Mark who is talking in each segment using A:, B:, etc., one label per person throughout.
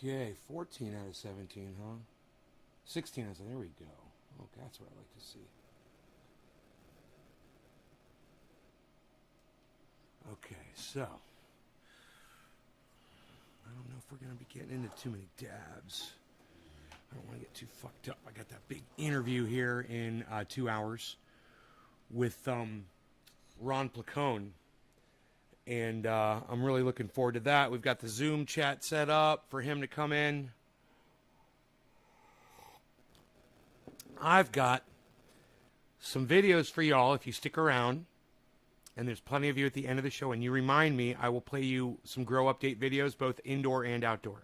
A: Okay, 14 out of 17, huh? 16 out of 17. There we go. Okay, that's what I like to see. Okay, so I don't know if we're going to be getting into too many dabs. I don't want to get too fucked up. I got that big interview here in 2 hours with Ron Placone. And I'm really looking forward to that. We've got the Zoom chat set up for him to come in. I've got some videos for y'all if you stick around. And there's plenty of you at the end of the show. And you remind me, I will play you some grow update videos, both indoor and outdoor.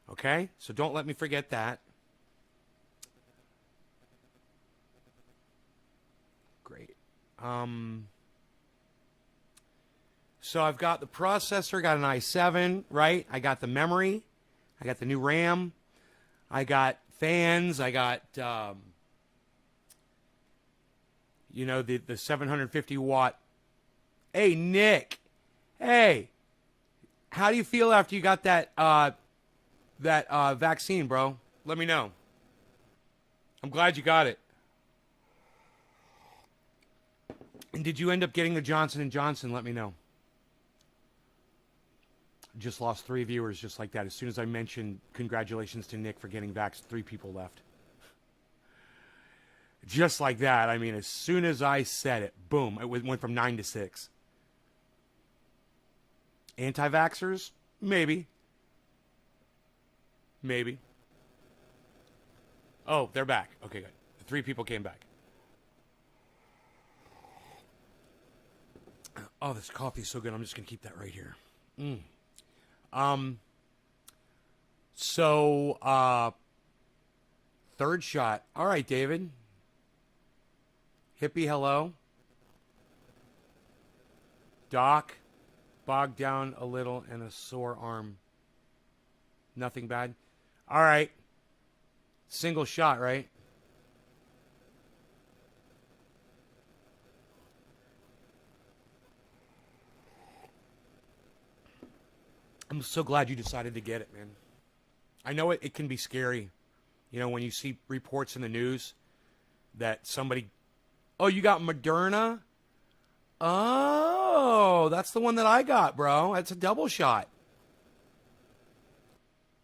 A: Okay? So don't let me forget that. Great. So I've got the processor, got an i7, right? I got the memory. I got the new RAM. I got fans. I got, the 750 watt. Hey, Nick. Hey. How do you feel after you got that vaccine, bro? Let me know. I'm glad you got it. And did you end up getting the Johnson & Johnson? Let me know. Just lost 3 viewers just like that. As soon as I mentioned congratulations to Nick for getting vaxxed, 3 people left. Just like that. I mean, as soon as I said it, boom, it went from 9 to 6. Anti-vaxxers? Maybe. Maybe. Oh, they're back. Okay, good. 3 people came back. Oh, this coffee is so good. I'm just going to keep that right here. Third shot. All right, David. Hippie, hello. Doc, bogged down a little and a sore arm. Nothing bad. All right. Single shot, right? I'm so glad you decided to get it, man. I know it can be scary. You know, when you see reports in the news that somebody... Oh, you got Moderna? Oh, that's the one that I got, bro. That's a double shot.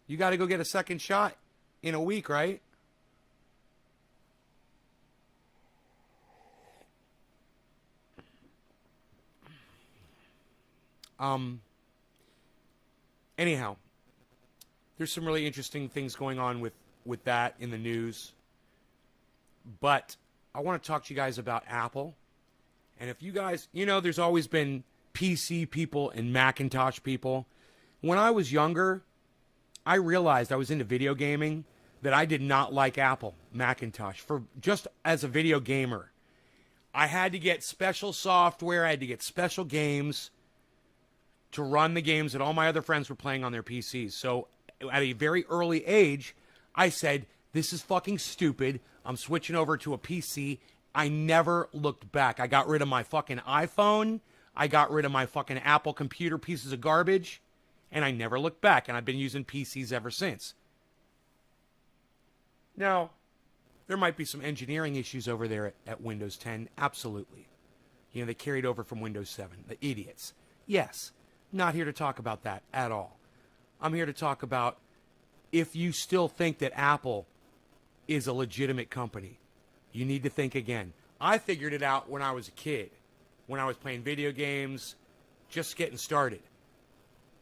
A: You got to go get a second shot in a week, right? Anyhow, there's some really interesting things going on with that in the news. But I want to talk to you guys about Apple. And if you guys, there's always been PC people and Macintosh people. When I was younger, I realized I was into video gaming that I did not like Apple Macintosh for just as a video gamer. I had to get special software. I had to get special games to run the games that all my other friends were playing on their PCs. So at a very early age, I said, this is fucking stupid. I'm switching over to a PC. I never looked back. I got rid of my fucking iPhone. I got rid of my fucking Apple computer pieces of garbage. And I never looked back. And I've been using PCs ever since. Now, there might be some engineering issues over there at Windows 10. Absolutely. They carried over from Windows 7. The idiots. Yes. Not here to talk about that at all. I'm here to talk about if you still think that Apple is a legitimate company, you need to think again. I figured it out when I was a kid, when I was playing video games, just getting started.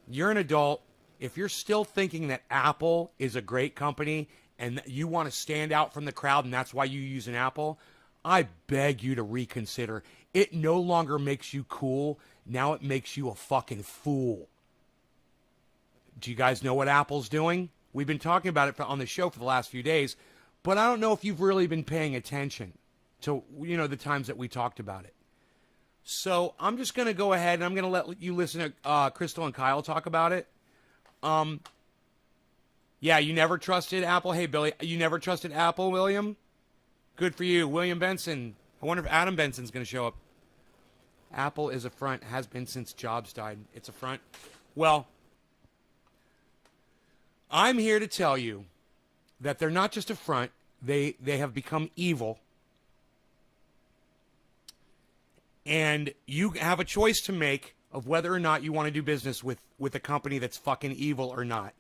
A: You're an adult. If you're still thinking that Apple is a great company and that you want to stand out from the crowd and that's why you use an Apple, I beg you to reconsider. It no longer makes you cool. Now it makes you a fucking fool. Do you guys know what Apple's doing? We've been talking about it on the show for the last few days, but I don't know if you've really been paying attention to, the times that we talked about it. So I'm just going to go ahead and I'm going to let you listen to Crystal and Kyle talk about it. Yeah, you never trusted Apple. Hey, Billy, you never trusted Apple, William? Good for you. William Benson. I wonder if Adam Benson's going to show up. Apple is a front, has been since Jobs died. It's a front. Well, I'm here to tell you that they're not just a front. They have become evil. And you have a choice to make of whether or not you want to do business with a company that's fucking evil or not.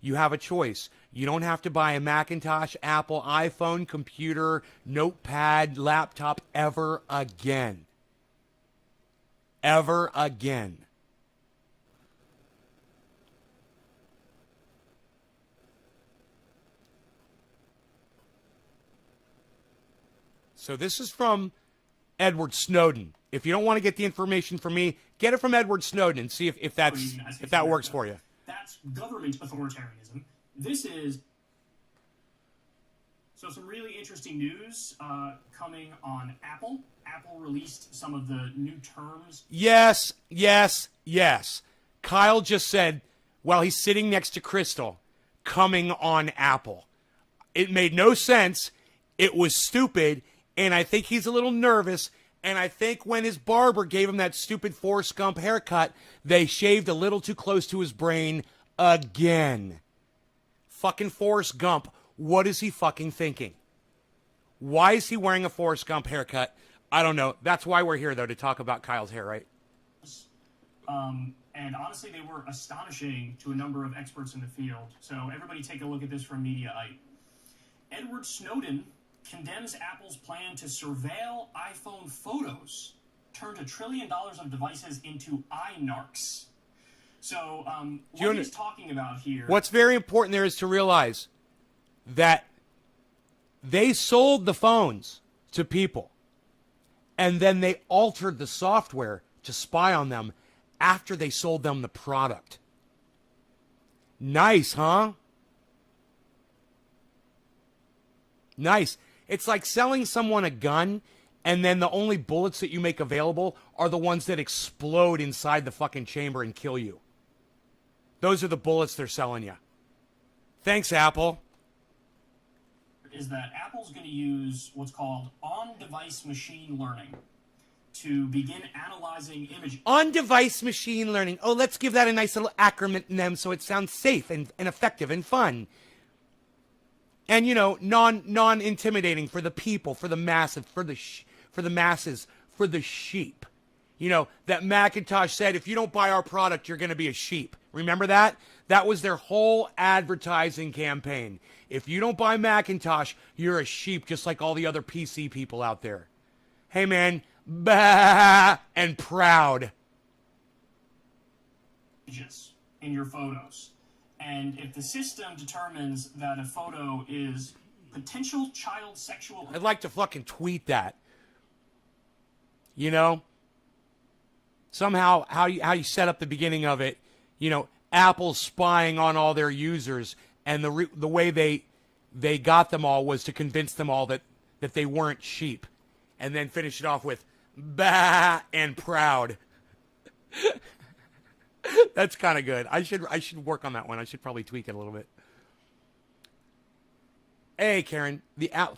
A: You have a choice. You don't have to buy a Macintosh, Apple, iPhone, computer, notepad, laptop ever again. Ever again. So this is from Edward Snowden. If you don't want to get the information from me, get it from Edward Snowden and see if that works for you.
B: That's government authoritarianism. This is so some really interesting news coming on Apple. Apple released some of the new terms.
A: Yes. Kyle just said, while he's sitting next to Crystal, coming on Apple. It made no sense. It was stupid. And I think he's a little nervous. And I think when his barber gave him that stupid Forrest Gump haircut, they shaved a little too close to his brain again. Fucking Forrest Gump. What is he fucking thinking? Why is he wearing a Forrest Gump haircut? I don't know. That's why we're here, though, to talk about Kyle's hair, right?
B: And honestly, they were astonishing to a number of experts in the field. So everybody take a look at this from Mediaite. Edward Snowden condemns Apple's plan to surveil iPhone photos, turned $1 trillion of devices into iNarcs. So what he's talking about here...
A: What's very important there is to realize that they sold the phones to people, and then they altered the software to spy on them after they sold them the product. Nice, huh? Nice. It's like selling someone a gun, and then the only bullets that you make available are the ones that explode inside the fucking chamber and kill you. Those are the bullets they're selling you. Thanks, Apple.
B: Is that Apple's going to use what's called on-device machine learning to begin analyzing images.
A: On-device machine learning. Oh, let's give that a nice little acronym so it sounds safe and effective and fun. And, you know, non-intimidating for the people, for the masses, for the masses, for the sheep. You know, that Macintosh said, if you don't buy our product, you're going to be a sheep. Remember that? That was their whole advertising campaign. If you don't buy Macintosh, you're a sheep, just like all the other PC people out there. Hey, man, bah, and proud.
B: In your photos. And if the system determines that a photo is potential child sexual...
A: I'd like to fucking tweet that. You know? Somehow, how you set up the beginning of it, you know, Apple's spying on all their users, and the way they got them all was to convince them all that they weren't sheep, and then finish it off with bah and proud. That's kind of good. I should work on that one. I should probably tweak it a little bit. Hey, Karen,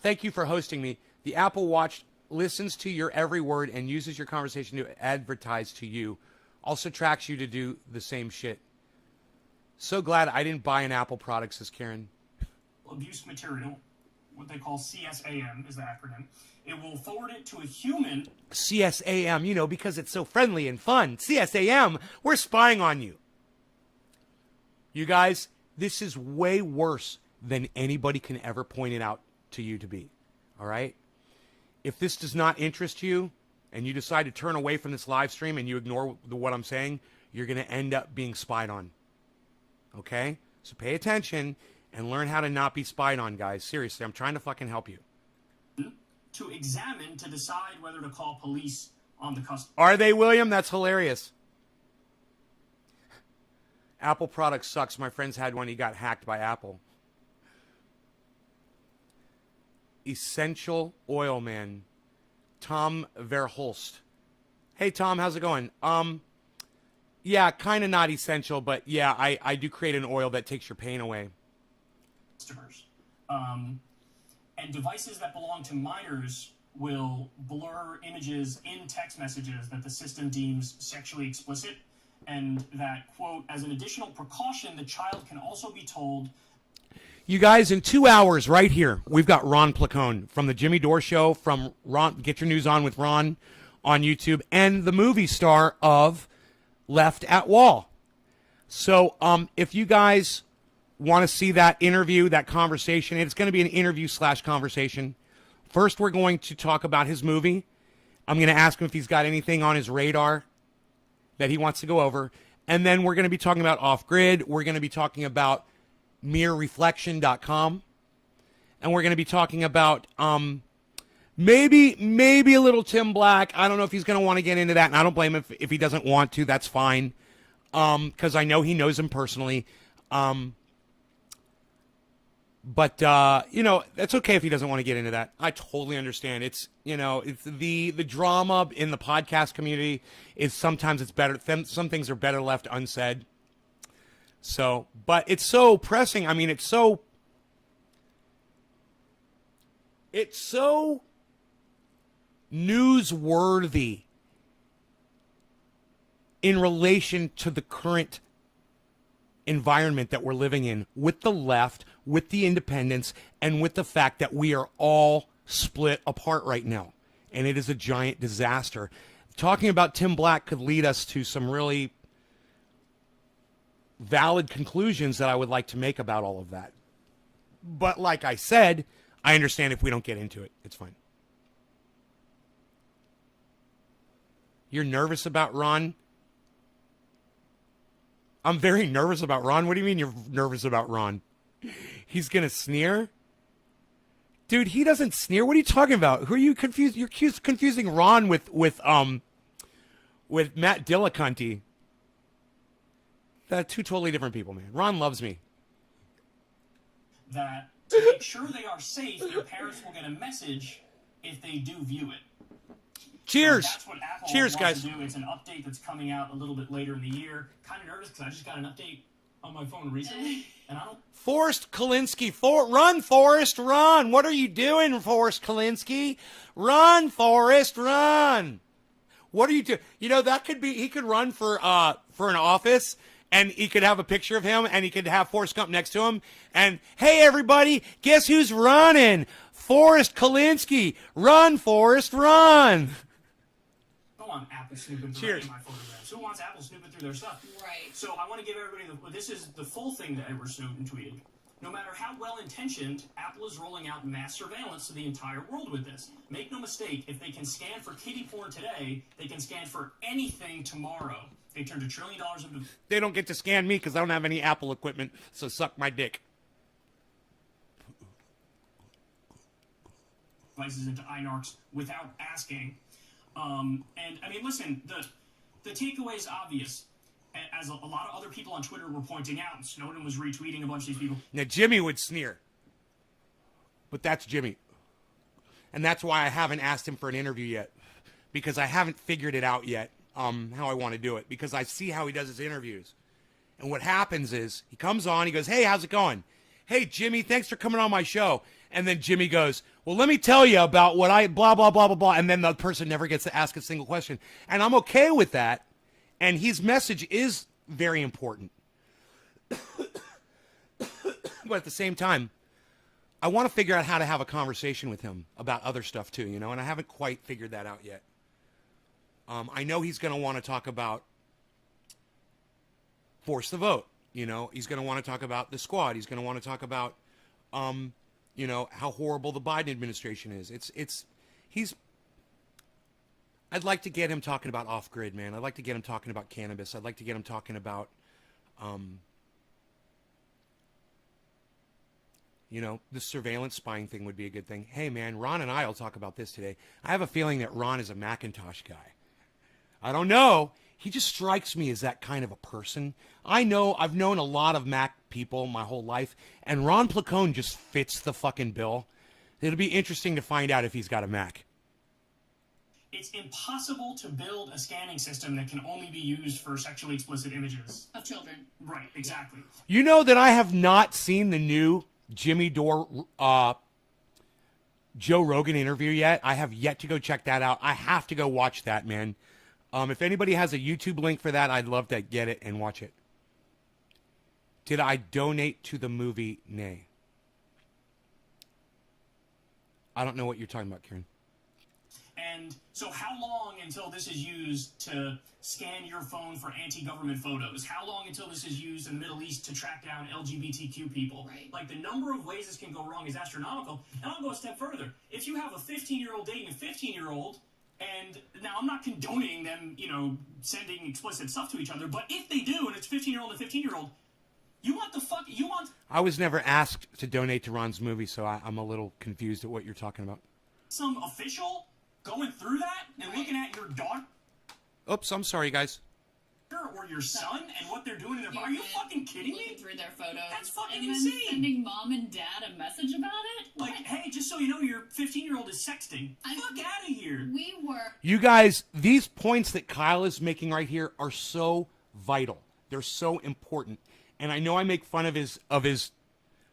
A: thank you for hosting me. The Apple Watch listens to your every word and uses your conversation to advertise to you. Also tracks you to do the same shit. So glad I didn't buy an Apple product, says Karen.
B: Abuse material, what they call CSAM is the acronym. It will forward it to a human.
A: CSAM, you know, because it's so friendly and fun. CSAM, we're spying on you. You guys, this is way worse than anybody can ever point it out to you to be. All right? If this does not interest you and you decide to turn away from this live stream and you ignore what I'm saying, you're going to end up being spied on. Okay? So pay attention and learn how to not be spied on, guys. Seriously, I'm trying to fucking help you.
B: To examine, to decide whether to call police on the customer.
A: Are they, William? That's hilarious. Apple product sucks. My friends had one. He got hacked by Apple. Essential Oil Man. Tom Verhulst. Hey, Tom, how's it going? Yeah, kind of not essential, but yeah, I do create an oil that takes your pain away.
B: Customers. And devices that belong to minors will blur images in text messages that the system deems sexually explicit, and that, quote, as an additional precaution, the child can also be told.
A: You guys, in 2 hours right here, we've got Ron Placone from the Jimmy Dore Show, from Ron, Get Your News On with Ron on YouTube, and the movie star of Left at Wall. So if you guys want to see that interview, that conversation, it's going to be an interview / conversation. First, we're going to talk about his movie. I'm going to ask him if he's got anything on his radar that he wants to go over. And then we're going to be talking about Off-Grid. We're going to be talking about mirrorreflection.com. And we're going to be talking about maybe a little Tim Black. I don't know if he's going to want to get into that, and I don't blame him if he doesn't want to. That's fine, because I know he knows him personally. But that's okay if he doesn't want to get into that. I totally understand. It's the drama in the podcast community is sometimes it's better. Some things are better left unsaid. So, but it's so pressing. I mean, it's so newsworthy in relation to the current environment that we're living in with the left, with the independents, and with the fact that we are all split apart right now. And it is a giant disaster. Talking about Tim Black could lead us to some really valid conclusions that I would like to make about all of that. But like I said, I understand if we don't get into it. It's fine. You're nervous about Ron? I'm very nervous about Ron. What do you mean you're nervous about Ron? He's going to sneer? Dude, he doesn't sneer. What are you talking about? Who are you confused? You're confusing Ron with Matt Dillacunty. They're two totally different people, man. Ron loves me.
B: That to make sure they are safe, their parents will get a message if they do view it.
A: Cheers.
B: So that's what Apple
A: Cheers,
B: wants
A: guys.
B: to do. It's an update that's coming out a little bit later in the year. Kind of nervous because I just got an update on my phone recently, and I don't.
A: Forrest Kalinsky. Run, Forrest, run. What are you doing, Forrest Kalinsky? Run, Forrest, run. What are you doing? That could be, he could run for an office, and he could have a picture of him, and he could have Forrest Gump next to him. And, hey, everybody, guess who's running? Forrest Kalinsky. Run, Forrest, run.
B: Go on, Apple snooping through any of my photographs. Who wants Apple snooping through their stuff?
C: Right.
B: So I want to give everybody this is the full thing that Edward Snowden tweeted. No matter how well-intentioned, Apple is rolling out mass surveillance to the entire world with this. Make no mistake, if they can scan for kiddie porn today, they can scan for anything tomorrow. They turned $1 trillion into...
A: They don't get to scan me because I don't have any Apple equipment, so suck my dick.
B: ...devices into iNarcs without asking. And, I mean, listen, the takeaway is obvious. As a lot of other people on Twitter were pointing out, and Snowden was retweeting a bunch of these people.
A: Now, Jimmy would sneer. But that's Jimmy. And that's why I haven't asked him for an interview yet. Because I haven't figured it out yet, how I want to do it. Because I see how he does his interviews. And what happens is, he comes on, he goes, hey, how's it going? Hey, Jimmy, thanks for coming on my show. And then Jimmy goes, well, let me tell you about what I, blah, blah, blah, blah, blah. And then the person never gets to ask a single question. And I'm okay with that. And his message is very important. But at the same time, I want to figure out how to have a conversation with him about other stuff too, and I haven't quite figured that out yet. I know he's going to want to talk about force the vote. He's going to want to talk about the squad. He's going to want to talk about, how horrible the Biden administration is. I'd like to get him talking about off-grid, man. I'd like to get him talking about cannabis. I'd like to get him talking about, the surveillance spying thing would be a good thing. Hey, man, Ron and I will talk about this today. I have a feeling that Ron is a Macintosh guy. I don't know. He just strikes me as that kind of a person. I've known a lot of Mac people my whole life, and Ron Placone just fits the fucking bill. It'll be interesting to find out if he's got a Mac.
B: It's impossible to build a scanning system that can only be used for sexually explicit images.
C: Of children.
B: Right, exactly.
A: You know that I have not seen the new Jimmy Dore, Joe Rogan interview yet. I have yet to go check that out. I have to go watch that, man. If anybody has a YouTube link for that, I'd love to get it and watch it. Did I donate to the movie? Nay. I don't know what you're talking about, Kieran.
B: And so how long until this is used to scan your phone for anti-government photos? How long until this is used in the Middle East to track down LGBTQ people?
C: Right.
B: Like, the number of ways this can go wrong is astronomical. And I'll go a step further. If you have a 15-year-old dating a 15-year-old, and now I'm not condoning them, sending explicit stuff to each other, but if they do, and it's 15-year-old and 15-year-old, you want.
A: I was never asked to donate to Ron's movie, so I'm a little confused at what you're talking about.
B: Some official going through that and looking at your daughter
A: Oops, I'm sorry, guys.
B: or your son and what they're doing in their... Are you fucking kidding
C: Looking
B: me?
C: through their photos.
B: That's fucking
C: and then
B: insane.
C: sending mom and dad a message about it?
B: Like, hey, just so you know, your 15-year-old is sexting. Fuck out of here.
C: We were...
A: You guys, these points that Kyle is making right here are so vital. They're so important. And I know I make fun of his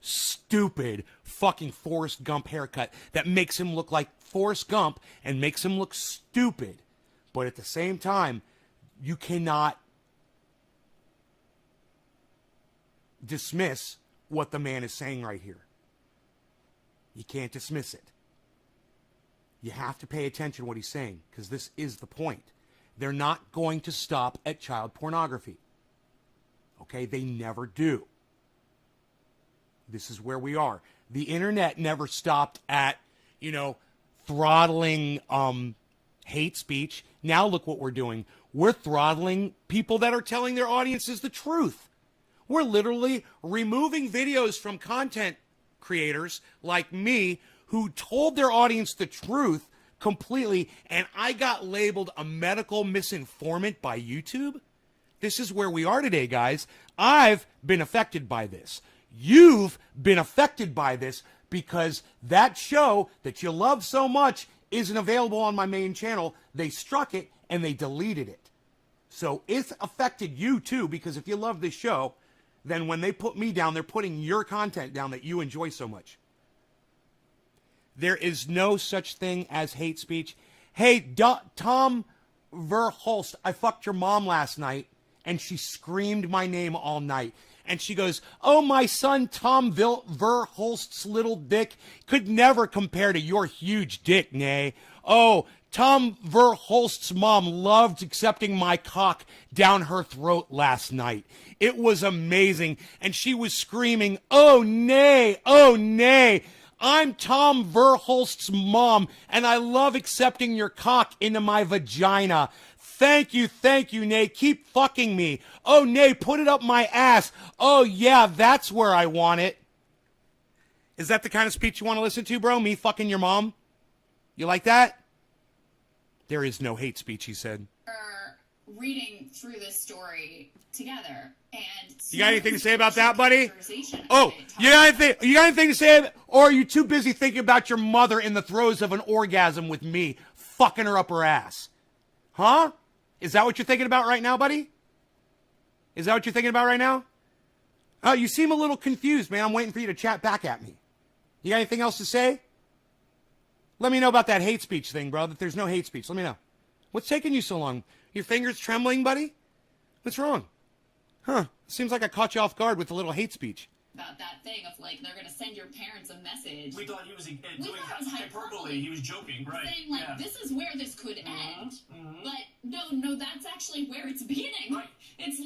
A: stupid fucking Forrest Gump haircut that makes him look like Forrest Gump and makes him look stupid. But at the same time, you cannot dismiss what the man is saying right here. You can't dismiss it. You have to pay attention to what he's saying, because this is the point. They're not going to stop at child pornography. Okay? They never do. This is where we are. The internet never stopped at, throttling hate speech. Now look what we're doing. We're throttling people that are telling their audiences the truth. We're literally removing videos from content creators like me who told their audience the truth completely, and I got labeled a medical misinformant by YouTube. This is where we are today, guys. I've been affected by this. You've been affected by this because that show that you love so much isn't available on my main channel. They struck it and they deleted it. So it's affected you too, because if you love this show, then when they put me down, they're putting your content down that you enjoy so much. There is no such thing as hate speech. Hey, Tom Verhulst, I fucked your mom last night, and she screamed my name all night. And she goes, oh, my son Tom Verhulst's little dick could never compare to your huge dick, Nay. Oh, Tom Verhulst's mom loved accepting my cock down her throat last night. It was amazing. And she was screaming, oh, nay, oh, nay. I'm Tom Verhulst's mom, and I love accepting your cock into my vagina. Thank you, Nay. Keep fucking me. Oh, Nay, put it up my ass. Oh, yeah, that's where I want it. Is that the kind of speech you want to listen to, bro? Me fucking your mom? You like that? There is no hate speech, he said.
C: Reading through this story together, and
A: you got anything to say about that, buddy? Oh, you got anything to say? Or are you too busy thinking about your mother in the throes of an orgasm with me, fucking her up her ass? Huh? Is that what you're thinking about right now, buddy? Is that what you're thinking about right now? Oh, you seem a little confused, man. I'm waiting for you to chat back at me. You got anything else to say? Let me know about that hate speech thing, bro, that there's no hate speech. Let me know. What's taking you so long? Your fingers trembling, buddy? What's wrong? Huh. Seems like I caught you off guard with a little hate speech.
C: About that thing of, like, they're going to send your parents a message.
B: We thought he was doing
C: thought it was hyperbole.
B: He was joking, right?
C: Saying, like, this is where this could end. But, no, that's actually where it's beginning.
B: Right.
C: That's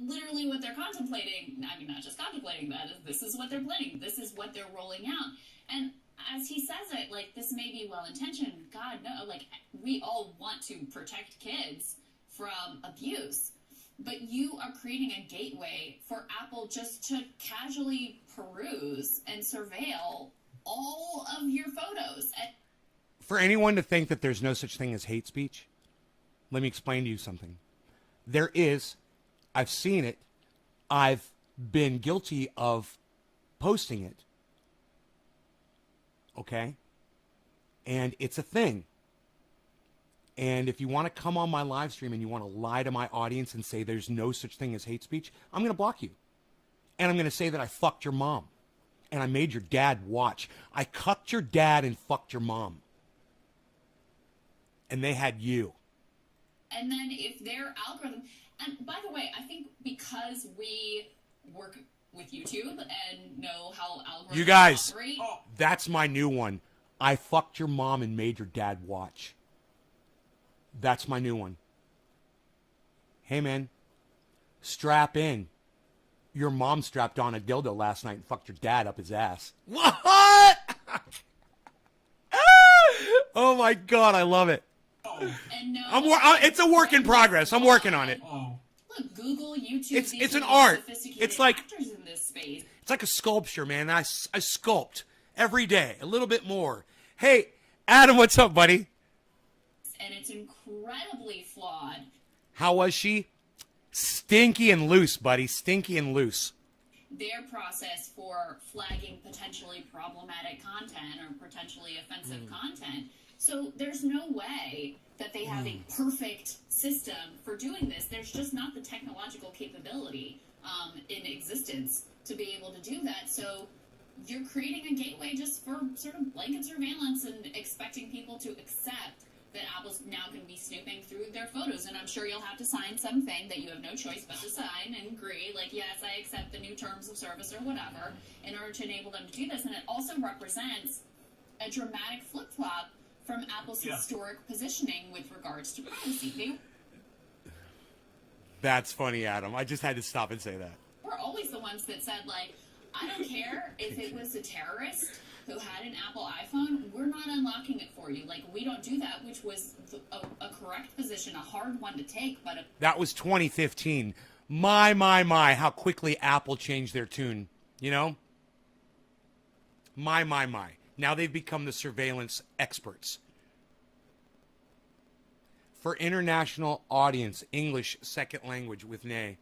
C: literally what they're contemplating. I mean, not just contemplating that. This is what they're planning. This is what they're rolling out. And as he says it, like, this may be well-intentioned. God, no. Like, we all want to protect kids from abuse. But you are creating a gateway for Apple just to casually peruse and surveil all of your photos.
A: For anyone to think that there's no such thing as hate speech, let me explain to you something. There is. I've seen it. I've been guilty of posting it. Okay? And it's a thing. And if you want to come on my live stream and you want to lie to my audience and say there's no such thing as hate speech, I'm going to block you. And I'm going to say that I fucked your mom. And I made your dad watch. I cucked your dad and fucked your mom. And they had you.
C: And then if their algorithm, and by the way, I think because we work with YouTube and know how algorithms
A: You guys,
C: operate.
A: that's my new one. I fucked your mom and made your dad watch. That's my new one. Hey, man, strap in. Your mom strapped on a dildo last night and fucked your dad up his ass. What? Oh, my God, I love it.
C: And no,
A: It's a work in progress. I'm working on it.
C: Look, Google, YouTube.
A: It's
C: these
A: an
C: are
A: art.
C: sophisticated
A: It's like-
C: actors in this space.
A: It's like a sculpture, man. I sculpt every day, a little bit more. Hey, Adam, what's up, buddy?
C: And it's incredibly flawed.
A: How was she? Stinky and loose, buddy. Stinky and loose.
C: Their process for flagging potentially problematic content or potentially offensive content. So there's no way that they have a perfect system for doing this. There's just not the technological capability in existence to be able to do that. So you're creating a gateway just for sort of blanket surveillance and expecting people to accept that Apple's now going to be snooping through their photos. And I'm sure you'll have to sign something that you have no choice but to sign and agree, like, yes, I accept the new terms of service or whatever, in order to enable them to do this. And it also represents a dramatic flip-flop from Apple's historic positioning with regards to privacy. They
A: That's funny, Adam. I just had to stop and say that.
C: were always the ones that said, like, I don't care if it was a terrorist who had an Apple iPhone, we're not unlocking it for you. Like, we don't do that, which was a correct position, a hard one to take, but
A: That was 2015. My, how quickly Apple changed their tune, you know? My. Now they've become the surveillance experts. For international audience, English second language with Nay.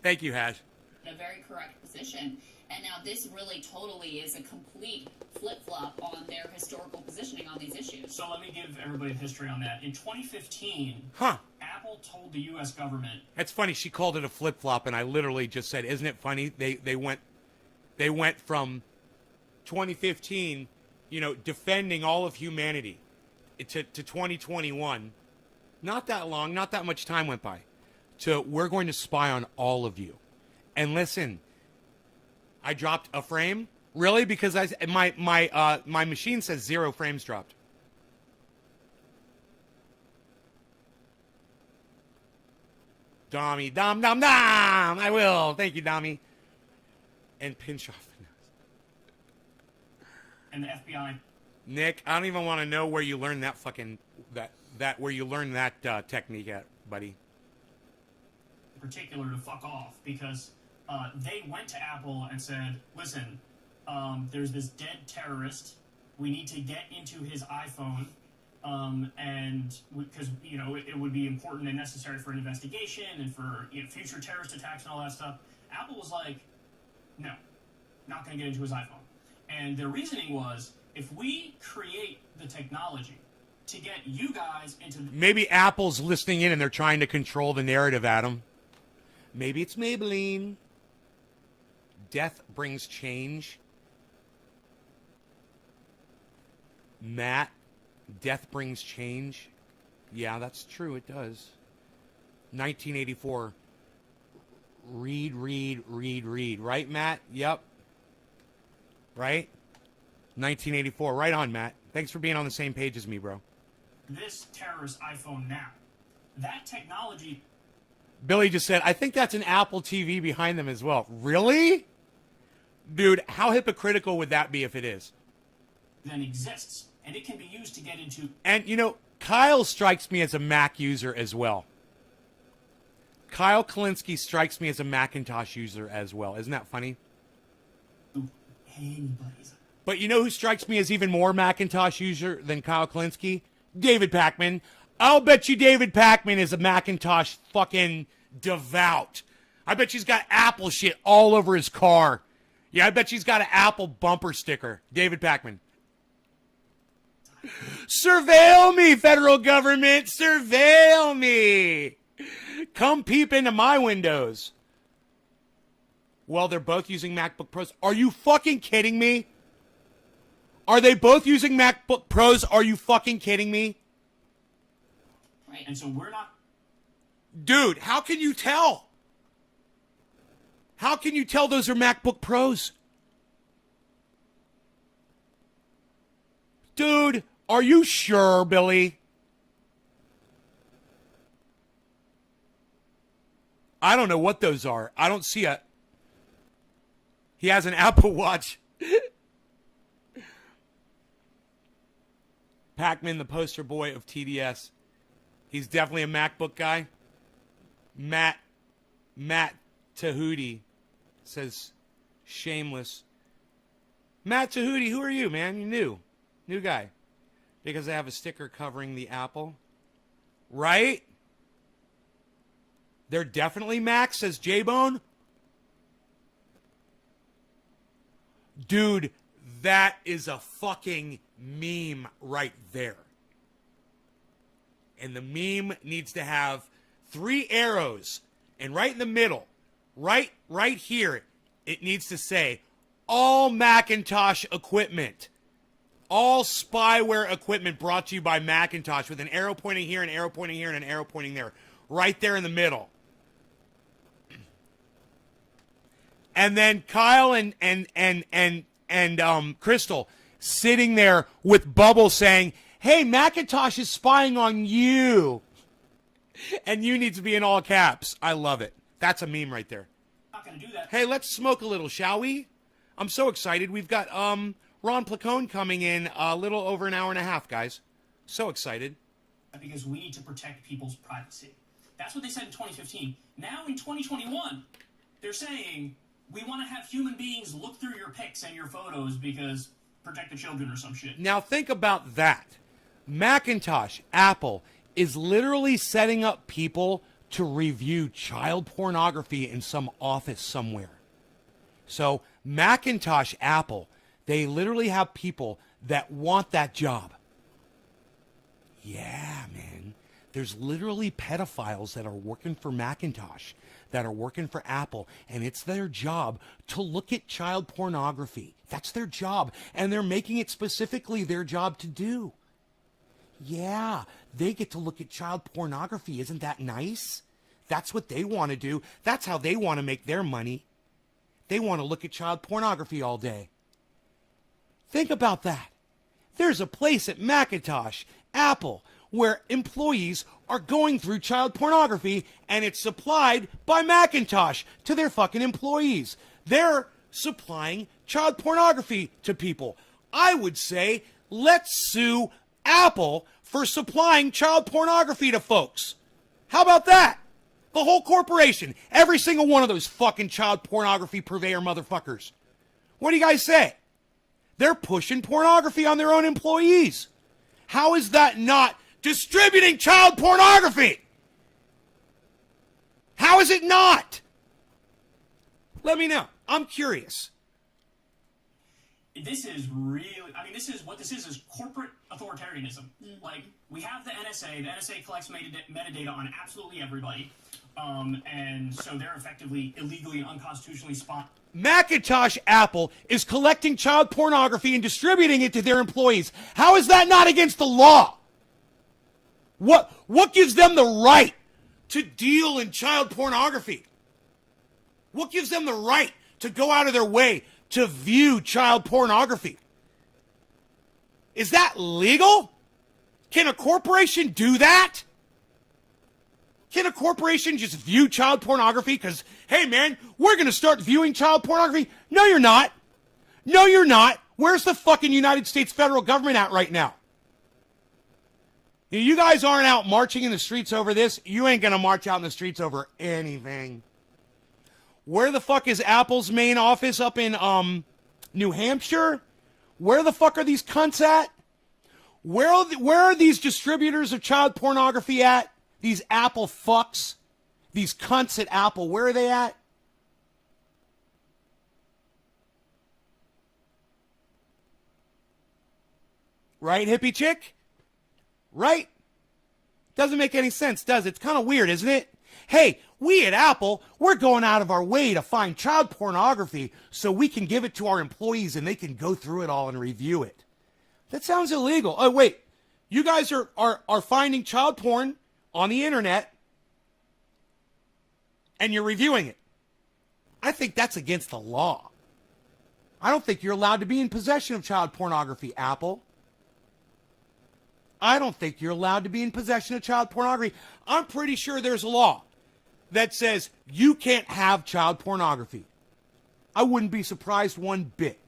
A: Thank you, Hash.
C: a very correct position. And now this really totally is a complete flip-flop on their historical positioning on these issues.
B: So let me give everybody the history on that. In 2015, Apple told the U.S. government...
A: That's funny. She called it a flip-flop, and I literally just said, isn't it funny? They went from 2015, you know, defending all of humanity to 2021. Not that long, not that much time went by. To we're going to spy on all of you. And listen, I dropped a frame. Really? Because my machine says 0 frames dropped. Dommy, dom. I will. Thank you, Dommy. And pinch off the nose.
B: And the FBI...
A: Nick, I don't even want to know where you learned that fucking where you learned that technique at, buddy.
B: In particular, to fuck off, because they went to Apple and said, listen, there's this dead terrorist. We need to get into his iPhone, and because it would be important and necessary for an investigation and for future terrorist attacks and all that stuff. Apple was like, no, not going to get into his iPhone. And their reasoning was, if we create the technology to get you guys into...
A: Maybe Apple's listening in and they're trying to control the narrative, Adam. Maybe it's Maybelline. Death brings change. Matt, death brings change. Yeah, that's true. It does. 1984. Read. Right, Matt? Yep. Right? 1984. Right on, Matt. Thanks for being on the same page as me, bro.
B: This terrorist iPhone now. That technology...
A: Billy just said, I think that's an Apple TV behind them as well. Really? Dude, how hypocritical would that be if it is?
B: Then exists, and it can be used to get into...
A: And, Kyle strikes me as a Mac user as well. Kyle Kalinske strikes me as a Macintosh user as well. Isn't that funny?
B: Anybody's...
A: But you know who strikes me as even more Macintosh user than Kyle Kalinske? David Pacman. I'll bet you David Pacman is a Macintosh fucking devout. I bet she's got Apple shit all over his car. Yeah, I bet she's got an Apple bumper sticker. David Pacman. Surveil me, federal government. Surveil me. Come peep into my windows. Well, they're both using MacBook Pros. Are you fucking kidding me? Are they both using MacBook Pros? Are you fucking kidding me?
C: Right? Right.
B: And so we're not.
A: Dude, how can you tell? How can you tell those are MacBook Pros? Dude, are you sure, Billy? I don't know what those are. I don't see a... He has an Apple Watch. Pac-Man, the poster boy of TDS. He's definitely a MacBook guy. Matt Tahuti says, shameless. Matt Tahuti, who are you, man? You're new guy. Because I have a sticker covering the Apple. Right? They're definitely Macs, says J-Bone. Dude, that is a fucking meme right there. And the meme needs to have 3 arrows. And right in the middle, right here, it needs to say, all Macintosh equipment. All spyware equipment brought to you by Macintosh, with an arrow pointing here, an arrow pointing here, and an arrow pointing there. Right there in the middle. And then Kyle and Crystal sitting there with Bubble saying, hey, Macintosh is spying on you. And you need to be in all caps. I love it. That's a meme right there.
B: Not going to do that.
A: Hey, let's smoke a little, shall we? I'm so excited. We've got Ron Placone coming in a little over an hour and a half, guys. So excited.
B: Because we need to protect people's privacy. That's what they said in 2015. Now in 2021, they're saying we want to have human beings look through your pics and your photos because protect the children or some shit.
A: Now think about that. Macintosh, Apple, is literally setting up people to review child pornography in some office somewhere. So Macintosh, Apple, they literally have people that want that job. Yeah, man. There's literally pedophiles that are working for Macintosh, that are working for Apple, and it's their job to look at child pornography. That's their job, and they're making it specifically their job to do. Yeah, they get to look at child pornography. Isn't that nice? That's what they want to do. That's how they want to make their money. They want to look at child pornography all day. Think about that. There's a place at Macintosh, Apple, where employees are going through child pornography, and it's supplied by Macintosh to their fucking employees. They're supplying child pornography to people. I would say, let's sue Apple for supplying child pornography to folks. How about that? The whole corporation. Every single one of those fucking child pornography purveyor motherfuckers. What do you guys say? They're pushing pornography on their own employees. How is that not distributing child pornography? How is it not? Let me know. I'm curious.
B: This is really, this is corporate authoritarianism. Like, we have the NSA. The NSA collects metadata on absolutely everybody. And so they're effectively illegally and unconstitutionally
A: Macintosh Apple is collecting child pornography and distributing it to their employees. How is that not against the law? What gives them the right to deal in child pornography? What gives them the right to go out of their way to view child pornography? Is that legal? Can a corporation do that? Can a corporation just view child pornography because, hey man, we're going to start viewing child pornography? No, you're not. No, you're not. Where's the fucking United States federal government at right now? You guys aren't out marching in the streets over this. You ain't going to march out in the streets over anything. Where the fuck is Apple's main office up in New Hampshire? Where the fuck are these cunts at? Where are these distributors of child pornography at? These Apple fucks? These cunts at Apple, where are they at? Right, hippie chick? Right? Doesn't make any sense, does it? It's kind of weird, isn't it? Hey, we at Apple, we're going out of our way to find child pornography so we can give it to our employees and they can go through it all and review it. That sounds illegal. Oh, wait. You guys are finding child porn on the internet and you're reviewing it. I think that's against the law. I don't think you're allowed to be in possession of child pornography, Apple. I don't think you're allowed to be in possession of child pornography. I'm pretty sure there's a law that says you can't have child pornography. I wouldn't be surprised one bit.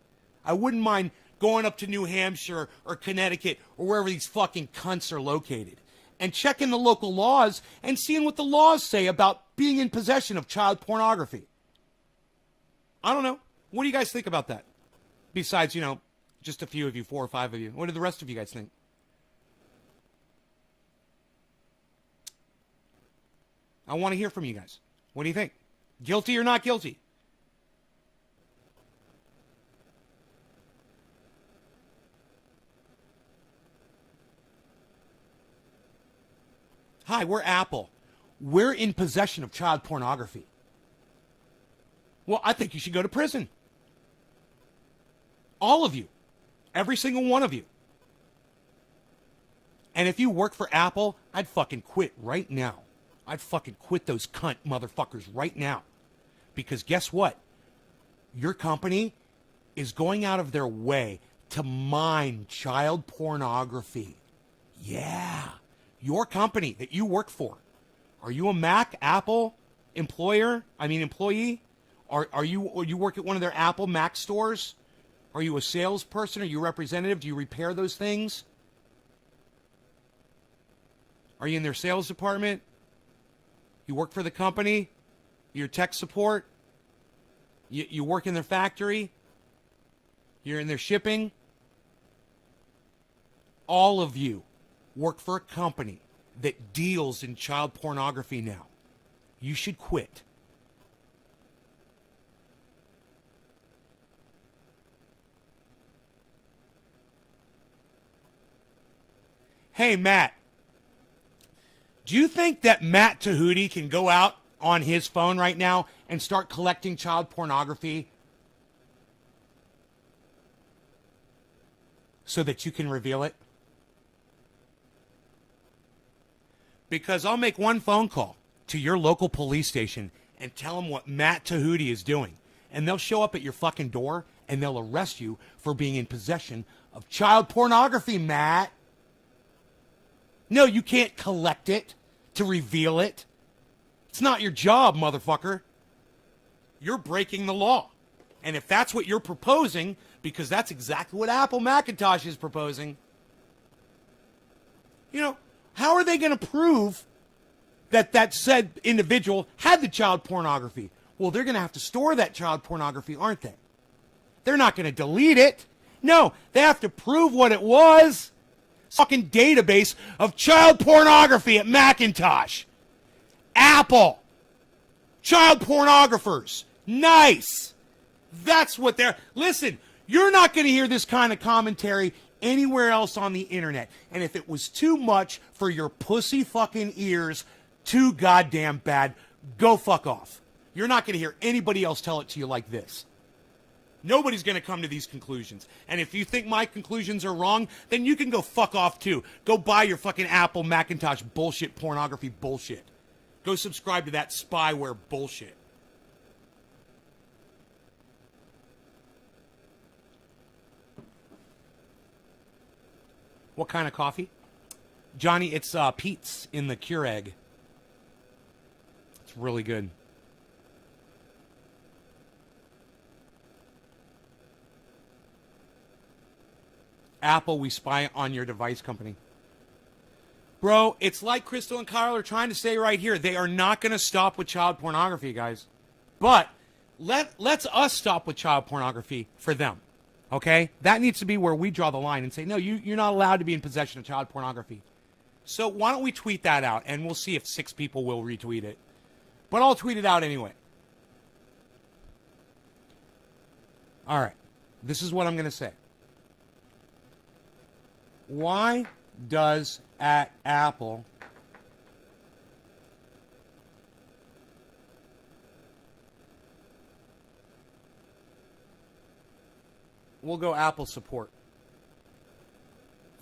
A: I wouldn't mind going up to New Hampshire or Connecticut or wherever these fucking cunts are located and checking the local laws and seeing what the laws say about being in possession of child pornography. I don't know. What do you guys think about that? Besides, just a few of you, 4 or 5 of you. What do the rest of you guys think? I want to hear from you guys. What do you think? Guilty or not guilty? Hi, we're Apple. We're in possession of child pornography. Well, I think you should go to prison. All of you. Every single one of you. And if you work for Apple, I'd fucking quit right now. I'd fucking quit those cunt motherfuckers right now. Because guess what? Your company is going out of their way to mine child pornography. Yeah. Your company that you work for. Are you a Mac, Apple employee? Are you work at one of their Apple Mac stores? Are you a salesperson? Are you a representative? Do you repair those things? Are you in their sales department? You work for the company? You're tech support? You work in their factory? You're in their shipping? All of you work for a company that deals in child pornography now. You should quit. Hey, Matt. Do you think that Matt Tahuti can go out on his phone right now and start collecting child pornography so that you can reveal it? Because I'll make one phone call to your local police station and tell them what Matt Tahuti is doing. And they'll show up at your fucking door and they'll arrest you for being in possession of child pornography, Matt. No, you can't collect it to reveal it. It's not your job, motherfucker. You're breaking the law. And if that's what you're proposing, because that's exactly what Apple Macintosh is proposing, how are they going to prove that said individual had the child pornography? Well, they're going to have to store that child pornography, aren't they? They're not going to delete it. No, they have to prove what it was. Fucking database of child pornography at Macintosh. Apple. Child pornographers. Nice. That's what they're... Listen, you're not going to hear this kind of commentary anywhere else on the internet. And if it was too much for your pussy fucking ears, too goddamn bad, go fuck off. You're not going to hear anybody else tell it to you like this. Nobody's going to come to these conclusions. And if you think my conclusions are wrong, then you can go fuck off too. Go buy your fucking Apple Macintosh bullshit pornography bullshit. Go subscribe to that spyware bullshit. What kind of coffee? Johnny, it's Pete's in the Keurig. It's really good. Apple, we spy on your device company. Bro, it's like Crystal and Kyle are trying to say right here. They are not going to stop with child pornography, guys. But let's us stop with child pornography for them. Okay? That needs to be where we draw the line and say, no, you're not allowed to be in possession of child pornography. So why don't we tweet that out, and we'll see if 6 people will retweet it. But I'll tweet it out anyway. All right. This is what I'm going to say. Why does at Apple we'll go Apple support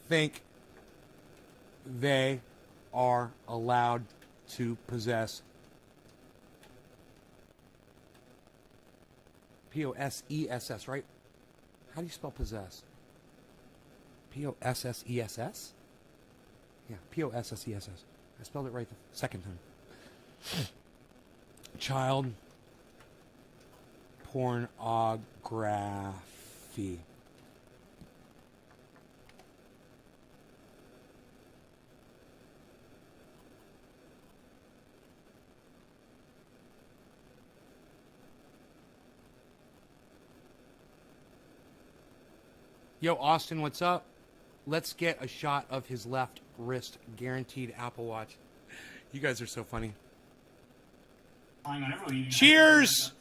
A: think they are allowed to possess Possess, right? How do you spell possess? Possess? Yeah, Possess. I spelled it right the second time. Child pornography. Yo, Austin, what's up? Let's get a shot of his left wrist. Guaranteed Apple Watch. You guys are so funny. Cheers!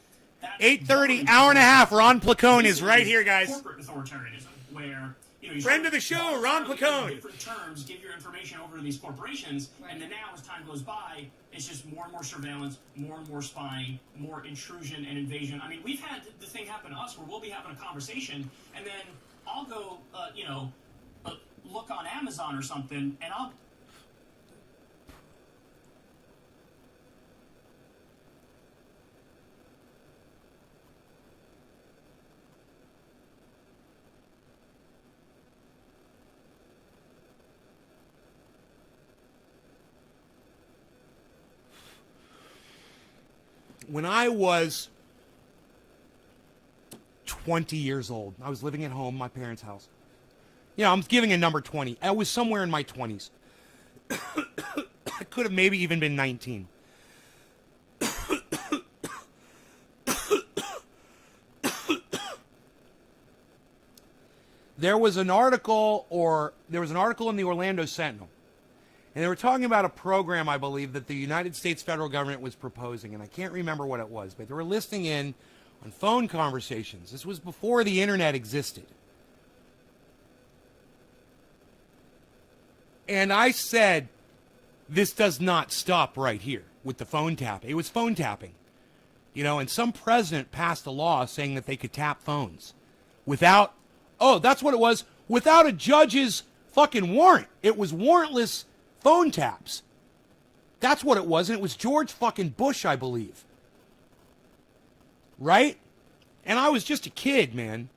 A: 8:30, hour and a half. Ron Placone is right here, guys.
B: Corporate authoritarianism, where
A: friend of the show, Ron Placone.
B: Different terms, give your information over to these corporations, and then now as time goes by, it's just more and more surveillance, more and more spying, more intrusion and invasion. I mean, we've had the thing happen to us where we'll be having a conversation, and then I'll go, look on Amazon or something, and I'll.
A: When I was 20 years old, I was living at home, my parents' house. Yeah, I'm giving a number 20. I was somewhere in my 20s. I could have maybe even been 19. There was an article in the Orlando Sentinel. And they were talking about a program, I believe, that the United States federal government was proposing. And I can't remember what it was, but they were listening in on phone conversations. This was before the internet existed. And I said, this does not stop right here with the phone tapping. It was phone tapping. And some president passed a law saying that they could tap phones without, that's what it was, without a judge's fucking warrant. It was warrantless phone taps. That's what it was, and it was George fucking Bush, I believe. Right? And I was just a kid, man.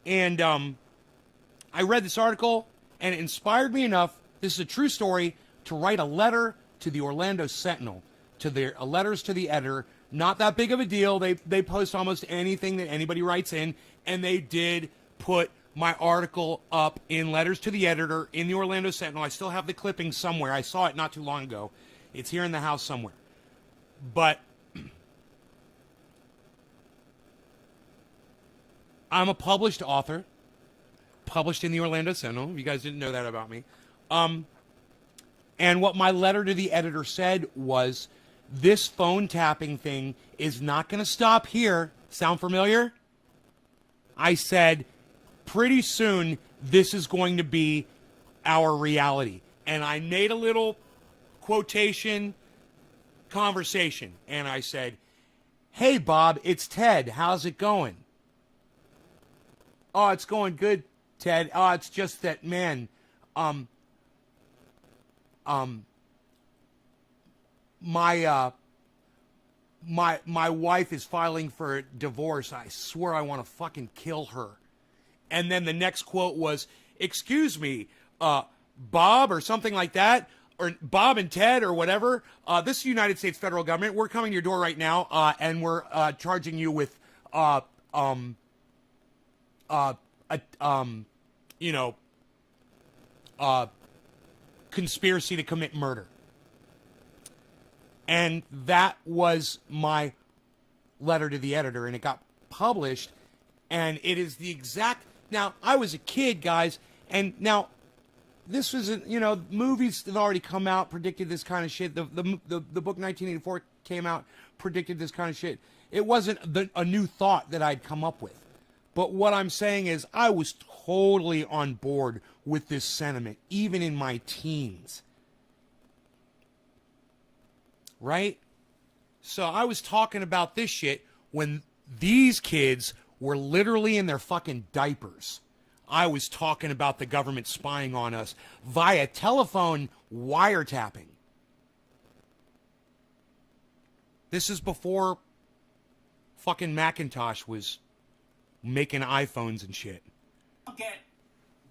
A: And I read this article, and it inspired me enough, this is a true story, to write a letter to the Orlando Sentinel, to their letters to the editor. Not that big of a deal. They post almost anything that anybody writes in, and they did put my article up in letters to the editor in the Orlando Sentinel. I still have the clipping somewhere. I saw it not too long ago. It's here in the house somewhere. But I'm a published author, published in the Orlando Sentinel. You guys didn't know that about me. And what my letter to the editor said was, this phone tapping thing is not going to stop here. Sound familiar? I said, pretty soon, this is going to be our reality. And I made a little quotation conversation. And I said, hey, Bob, it's Ted. How's it going? Oh, it's going good, Ted. Oh, it's just that, man, my wife is filing for divorce. I swear I want to fucking kill her. And then the next quote was, excuse me, Bob, or something like that, or Bob and Ted, or whatever. This is the United States federal government. We're coming to your door right now, and we're charging you with, conspiracy to commit murder. And that was my letter to the editor, and it got published, and it is the exact. Now, I was a kid, guys, and now this was, movies that already come out, predicted this kind of shit. The book 1984 came out, predicted this kind of shit. It wasn't a new thought that I'd come up with. But what I'm saying is I was totally on board with this sentiment, even in my teens. Right? So I was talking about this shit when these kids were literally in their fucking diapers. I was talking about the government spying on us via telephone wiretapping. This is before fucking Macintosh was making iPhones and shit.
B: I'll get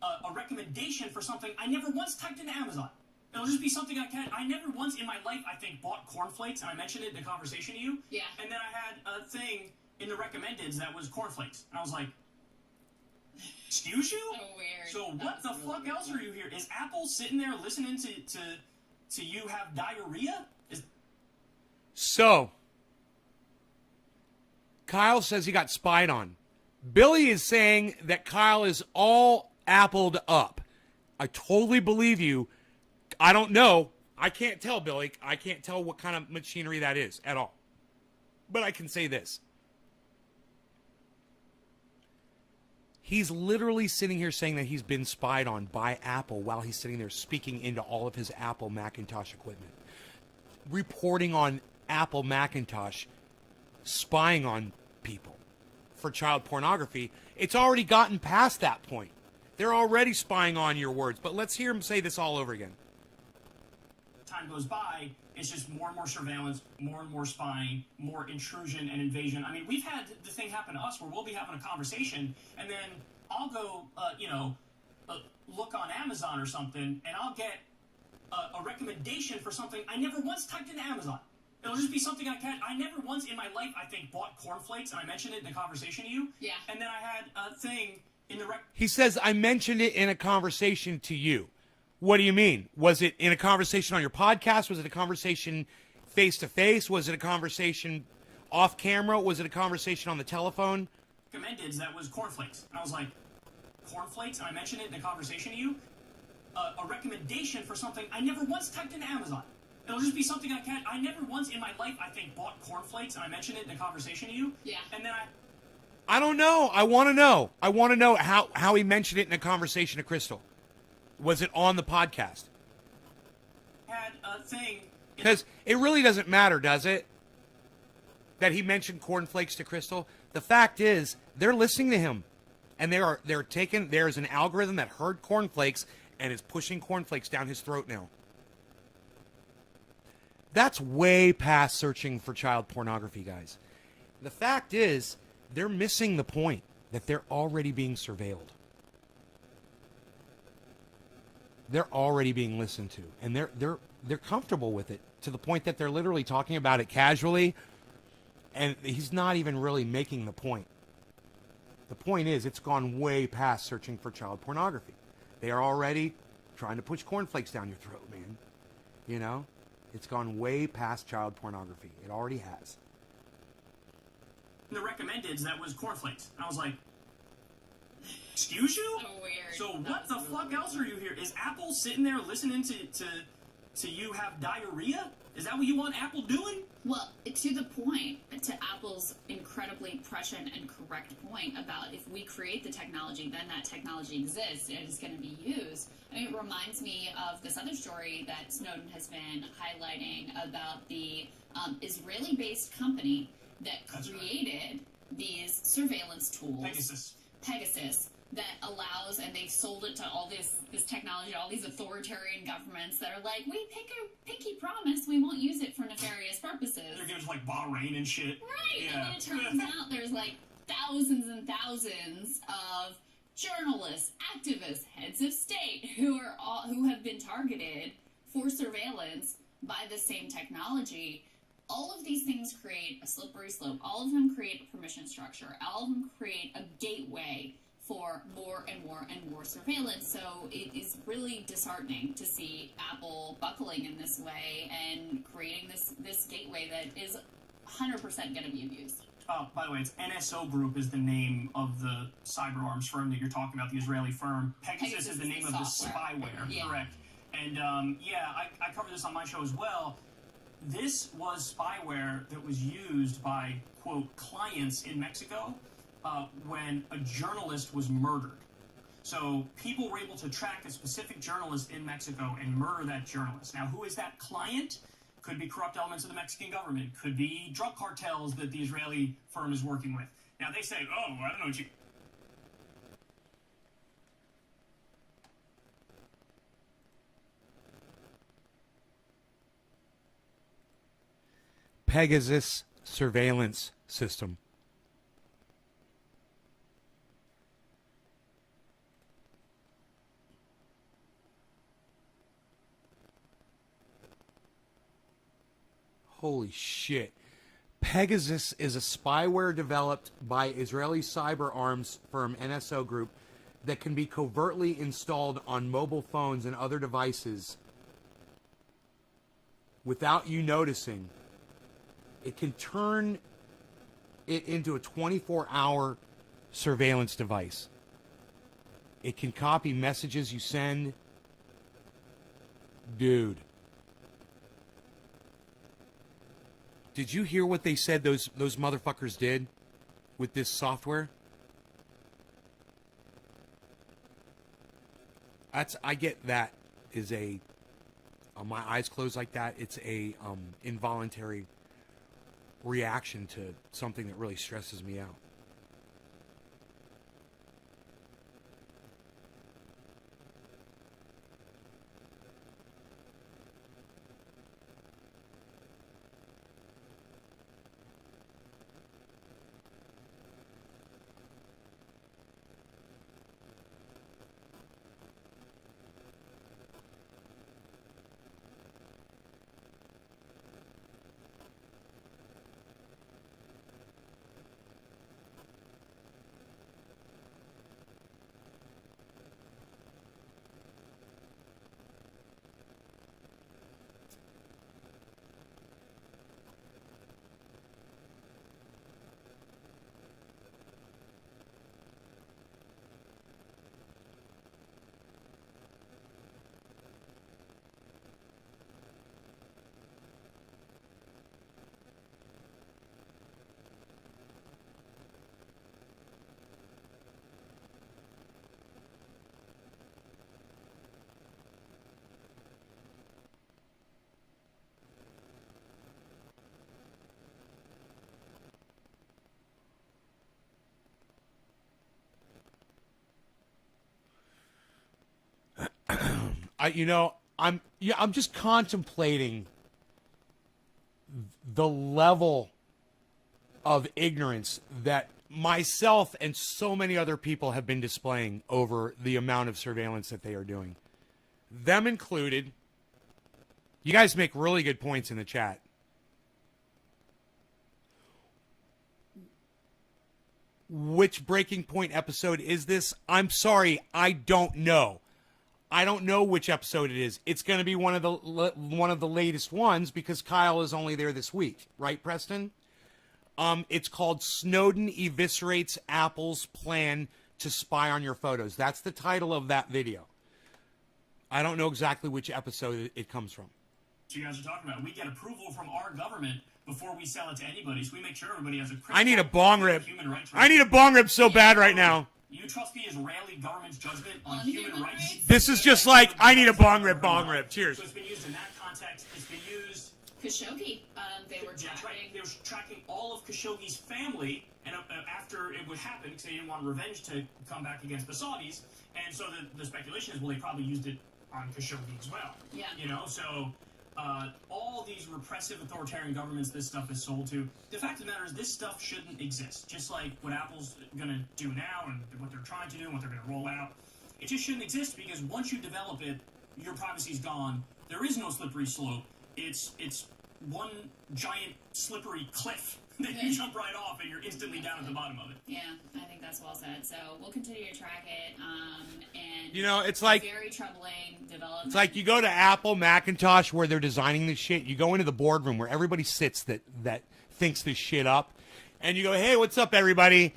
B: a recommendation for something I never once typed into Amazon. It'll just be something I never once in my life, I think, bought cornflakes, and I mentioned it in the conversation to you.
C: Yeah.
B: And then I had a thing in the recommendeds that was cornflakes. And I was like, excuse you?
C: So weird.
B: So what the fuck else are you here? Is Apple sitting there listening to you have diarrhea?
A: So, Kyle says he got spied on. Billy is saying that Kyle is all appled up. I totally believe you. I don't know. I can't tell, Billy. I can't tell what kind of machinery that is at all. But I can say this. He's literally sitting here saying that he's been spied on by Apple while he's sitting there speaking into all of his Apple Macintosh equipment. Reporting on Apple Macintosh spying on people for child pornography. It's already gotten past that point. They're already spying on your words. But let's hear him say this all over again.
B: Time goes by, it's just more and more surveillance, more and more spying, more intrusion and invasion. I mean, we've had the thing happen to us where we'll be having a conversation, and then I'll go, look on Amazon or something, and I'll get a recommendation for something I never once typed into Amazon. It'll just be something I never once in my life, I think, bought cornflakes, and I mentioned it in the conversation to you.
C: Yeah.
B: And then I had a thing in the
A: He says, I mentioned it in a conversation to you. What do you mean? Was it in a conversation on your podcast? Was it a conversation face-to-face? Was it a conversation off camera? Was it a conversation on the telephone?
B: recommended that was cornflakes. And I was like, cornflakes? And I mentioned it in the conversation to you. A recommendation for something I never once typed into Amazon. It'll just be something I never once in my life, I think, bought cornflakes, and I mentioned it in the conversation to you.
C: Yeah.
B: And then
A: I don't know. I want to know. I want to know how he mentioned it in a conversation to Crystal. Was it on the podcast?
B: had a thing.
A: Because it really doesn't matter, does it? That he mentioned cornflakes to Crystal. The fact is, they're listening to him, and they're taking. There's an algorithm that heard cornflakes and is pushing cornflakes down his throat now. That's way past searching for child pornography, guys. The fact is, they're missing the point that they're already being surveilled. They're already being listened to, and they're comfortable with it to the point that they're literally talking about it casually, and he's not even really making the point. The point is, it's gone way past searching for child pornography. They are already trying to push cornflakes down your throat, man. You know? It's gone way past child pornography. It already has.
B: The recommended that was cornflakes. And I was like, excuse you?
C: So weird.
B: So what the fuck else are you here? Is Apple sitting there listening to you have diarrhea? Is that what you want Apple doing?
C: Well, to the point, to Apple's incredibly prescient and correct point about if we create the technology, then that technology exists and is going to be used. I mean, it reminds me of this other story that Snowden has been highlighting about the Israeli-based company that created these surveillance tools. Pegasus. That allows, and they've sold it to all this technology, all these authoritarian governments that are like, we pinky promise we won't use it for nefarious purposes.
B: They're giving like Bahrain and shit.
C: Right,
B: Yeah.
C: and then it turns out there's like thousands and thousands of journalists, activists, heads of state who have been targeted for surveillance by the same technology. All of these things create a slippery slope. All of them create a permission structure. All of them create a gateway for more and more and more surveillance. So it is really disheartening to see Apple buckling in this way and creating this gateway that is 100% going to be abused.
B: Oh, by the way, it's NSO Group is the name of the cyber arms firm that you're talking about, the Israeli firm. Pegasus is the name of the spyware,
C: yeah.
B: Correct. And I covered this on my show as well. This was spyware that was used by, quote, clients in Mexico when a journalist was murdered. So people were able to track a specific journalist in Mexico and murder that journalist. Now, who is that client? Could be corrupt elements of the Mexican government. Could be drug cartels that the Israeli firm is working with. Now, they say, oh, I don't know what you...
A: Pegasus surveillance system. Holy shit. Pegasus is a spyware developed by Israeli cyber arms firm NSO Group that can be covertly installed on mobile phones and other devices without you noticing. It can turn it into a 24-hour surveillance device. It can copy messages you send. Dude. Did you hear what they said those motherfuckers did with this software? I get that is a my eyes closed like that. It's a involuntary reaction to something that really stresses me out. I'm just contemplating the level of ignorance that myself and so many other people have been displaying over the amount of surveillance that they are doing. Them included. You guys make really good points in the chat. Which Breaking Point episode is this? I'm sorry, I don't know. I don't know which episode it is. It's going to be one of the latest ones because Kyle is only there this week, right, Preston? It's called Snowden Eviscerates Apple's Plan to Spy on Your Photos. That's the title of that video. I don't know exactly which episode it comes from.
B: You guys are talking about. We get approval from our government before we sell it to anybody, so we make sure everybody has a
A: I need a bong rip. I need a bong rip so bad right now.
B: You trust the Israeli government's judgment on human rights?
A: This is just like, I need a bong rip, Cheers.
B: So it's been used in that context. It's been used...
C: Khashoggi, they were tracking...
B: Right. They were tracking all of Khashoggi's family, and after it would happen, because they didn't want revenge to come back against the Saudis, and so the speculation is, well, they probably used it on Khashoggi as well.
C: Yeah.
B: You know, so... all these repressive authoritarian governments this stuff is sold to, the fact of the matter is this stuff shouldn't exist. Just like what Apple's going to do now and what they're trying to do and what they're going to roll out. It just shouldn't exist because once you develop it, your privacy's gone. There is no slippery slope. It's one giant slippery cliff that you jump right off and you're instantly down at the bottom of it.
C: Yeah, I think that's well said. So we'll continue to track it. And
A: you know, it's like
C: very troubling development.
A: It's like you go to Apple Macintosh where they're designing this shit. You go into the boardroom where everybody sits that thinks this shit up, and you go, "Hey, what's up, everybody?"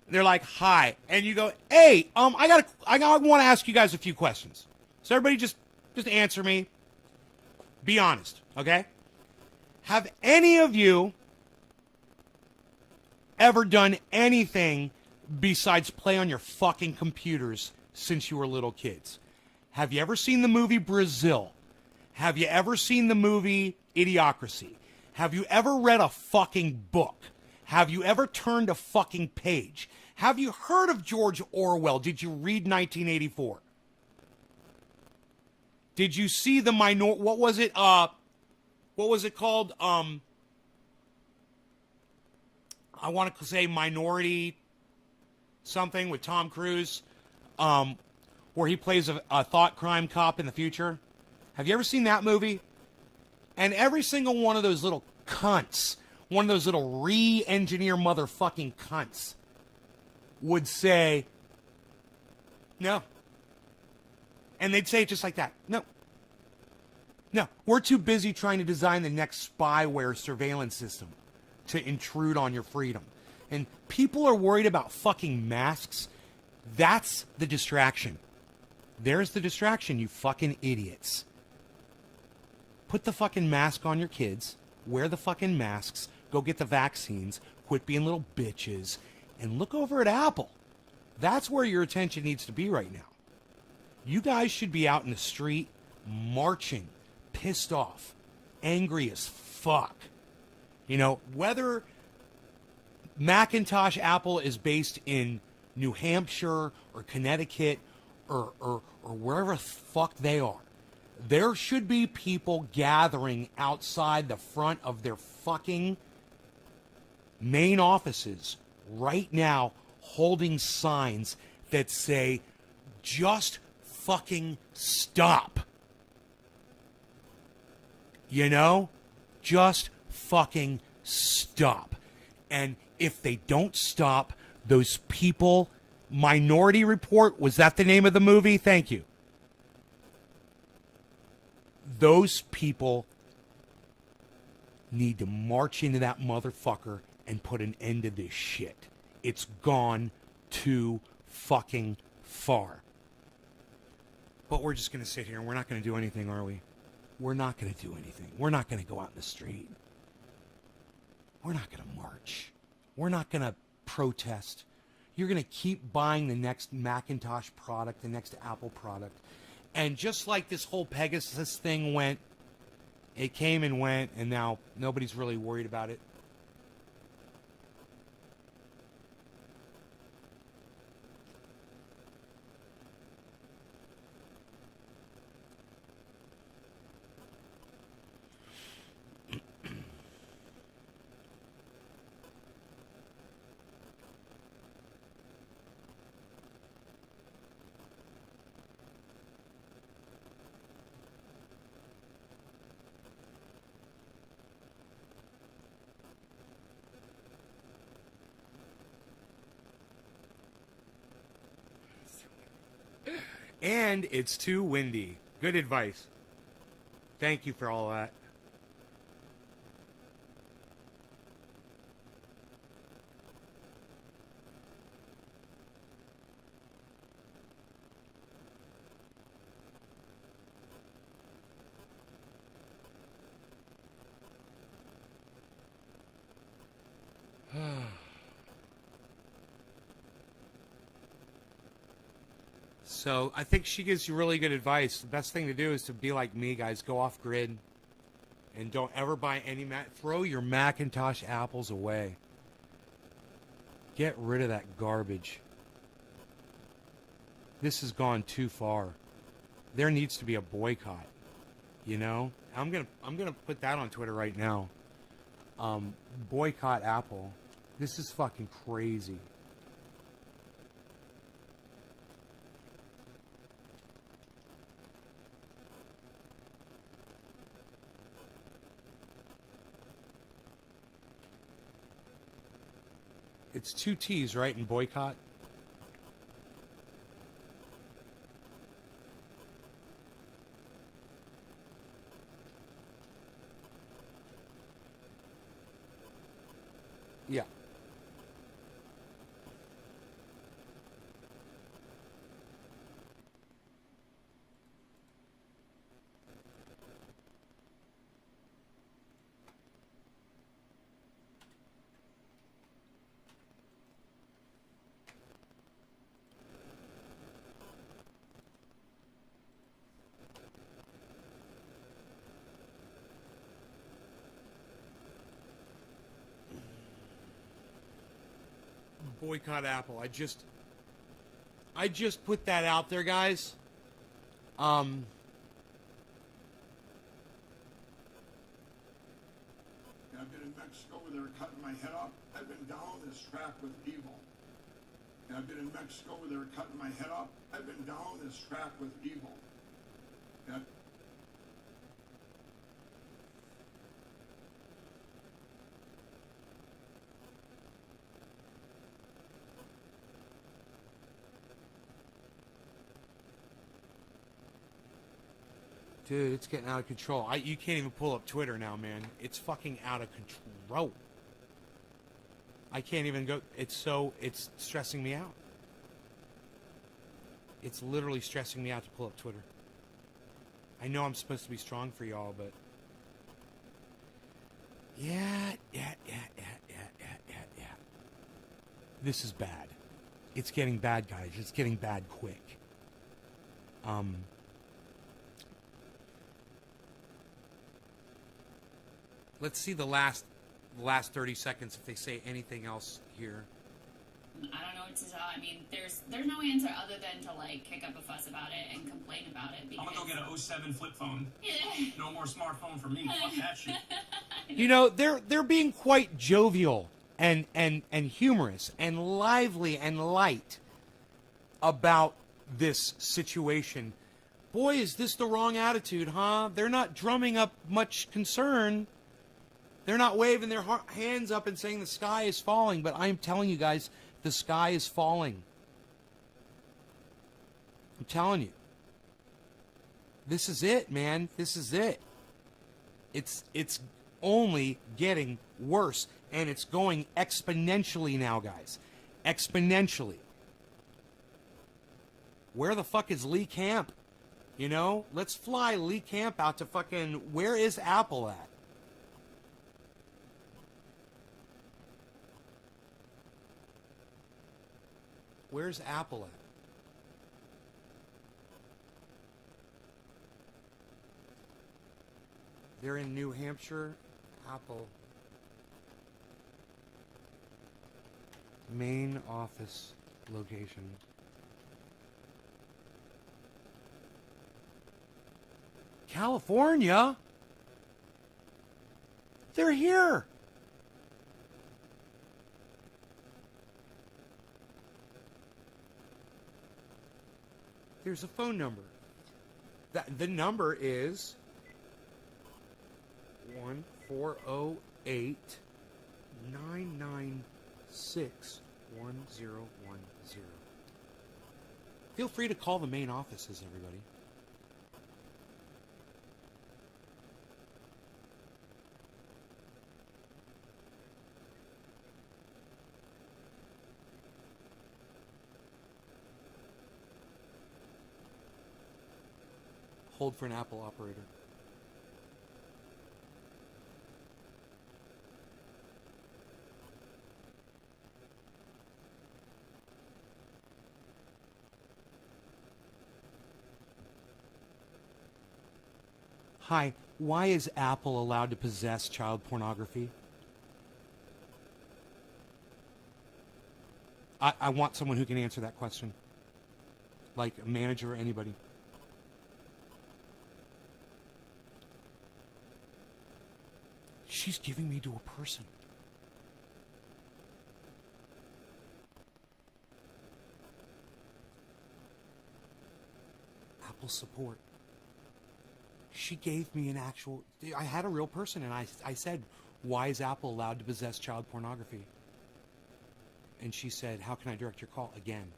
A: They're like, "Hi," and you go, "Hey, I want to ask you guys a few questions." So everybody just answer me. Be honest, okay? Have any of you ever done anything besides play on your fucking computers since you were little kids? Have you ever seen the movie Brazil? Have you ever seen the movie Idiocracy? Have you ever read a fucking book? Have you ever turned a fucking page? Have you heard of George Orwell? Did you read 1984? Did you see the what was it called? I want to say Minority something with Tom Cruise, where he plays a thought crime cop in the future. Have you ever seen that movie? And every single one of those little cunts, one of those little re-engineer motherfucking cunts, would say, no. And they'd say it just like that. No. No. We're too busy trying to design the next spyware surveillance system to intrude on your freedom. And people are worried about fucking masks. That's the distraction. There's the distraction, you fucking idiots. Put the fucking mask on your kids. Wear the fucking masks. Go get the vaccines. Quit being little bitches. And look over at Apple. That's where your attention needs to be right now. You guys should be out in the street marching, pissed off, angry as fuck. You know, whether Macintosh Apple is based in New Hampshire or Connecticut or wherever the fuck they are, there should be people gathering outside the front of their fucking main offices right now holding signs that say, just fucking stop. You know? Just fucking stop. And if they don't stop, those people... Minority Report, was that the name of the movie? Thank you. Those people need to march into that motherfucker and put an end to this shit. It's gone too fucking far. But we're just going to sit here and we're not going to do anything, are we? We're not going to do anything. We're not going to go out in the street. We're not going to march. We're not going to protest. You're going to keep buying the next Macintosh product, the next Apple product. And just like this whole Pegasus thing went, it came and went, and now nobody's really worried about it. And it's too windy. Good advice. Thank you for all that. So I think she gives you really good advice. The best thing to do is to be like me, guys. Go off grid and don't ever buy any throw your Macintosh apples away. Get rid of that garbage. This has gone too far. There needs to be a boycott. You know? I'm gonna put that on Twitter right now. Boycott Apple. This is fucking crazy. It's 2 T's, right, in boycott? Yeah. Boycott Apple. I just put that out there, guys.
D: I've been in Mexico where they were cutting my head off. I've been down this track with evil. And I've been in Mexico where they were cutting my head off. I've been down this track with evil. And
A: Dude, it's getting out of control. You can't even pull up Twitter now, man. It's fucking out of control. I can't even go. It's stressing me out. It's literally stressing me out to pull up Twitter. I know I'm supposed to be strong for y'all, but yeah. This is bad. It's getting bad, guys. It's getting bad quick. Let's see the last 30 seconds if they say anything else here.
C: I don't know what to tell. I mean, there's no answer other than to like kick up a fuss about it and complain about it.
B: I'm gonna go get an 07 flip phone.
C: Yeah.
B: No more smartphone for me. Fuck that shit.
A: You know, they're being quite jovial and humorous and lively and light about this situation. Boy, is this the wrong attitude, huh? They're not drumming up much concern. They're not waving their hands up and saying the sky is falling, but I'm telling you guys, the sky is falling. I'm telling you. This is it, man. This is it. It's only getting worse, and it's going exponentially now, guys. Exponentially. Where the fuck is Lee Camp? You know, let's fly Lee Camp out to fucking, where is Apple at? Where's Apple at? They're in New Hampshire. Apple. Main office location. California? They're here. There's a phone number. The number is 1-408-996-1010. Feel free to call the main offices, everybody. Hold for an Apple operator. Hi, why is Apple allowed to possess child pornography? I want someone who can answer that question. Like a manager or anybody. She's giving me to a person. Apple support. She gave me an actual... I had a real person, and I said, why is Apple allowed to possess child pornography? And she said, how can I direct your call? Again.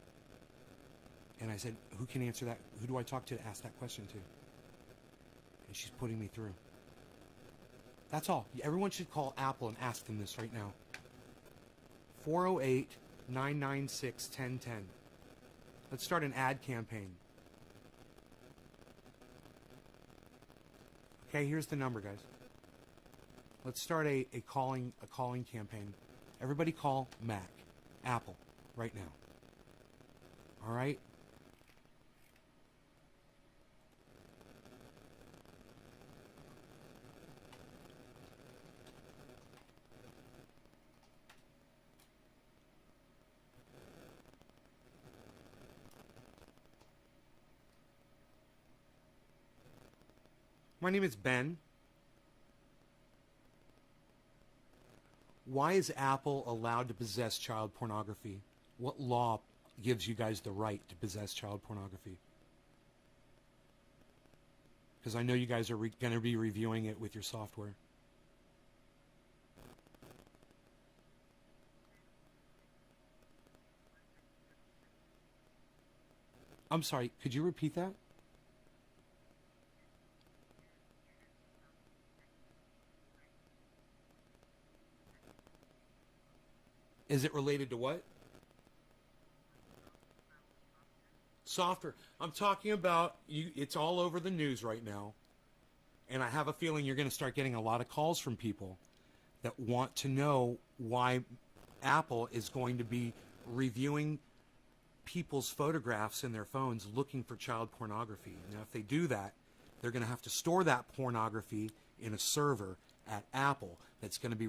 A: And I said, who can answer that? Who do I talk to ask that question to? And she's putting me through. That's all. Everyone should call Apple and ask them this right now. 408-996-1010. Let's start an ad campaign. Okay, here's the number, guys. Let's start a calling campaign. Everybody call Mac, Apple, right now. All right? My name is Ben. Why is Apple allowed to possess child pornography? What law gives you guys the right to possess child pornography? Because I know you guys are going to be reviewing it with your software. I'm sorry, could you repeat that? Is it related to what? Software. I'm talking about you. It's all over the news right now. And I have a feeling you're going to start getting a lot of calls from people that want to know why Apple is going to be reviewing people's photographs in their phones looking for child pornography. Now, if they do that, they're going to have to store that pornography in a server at Apple that's going to be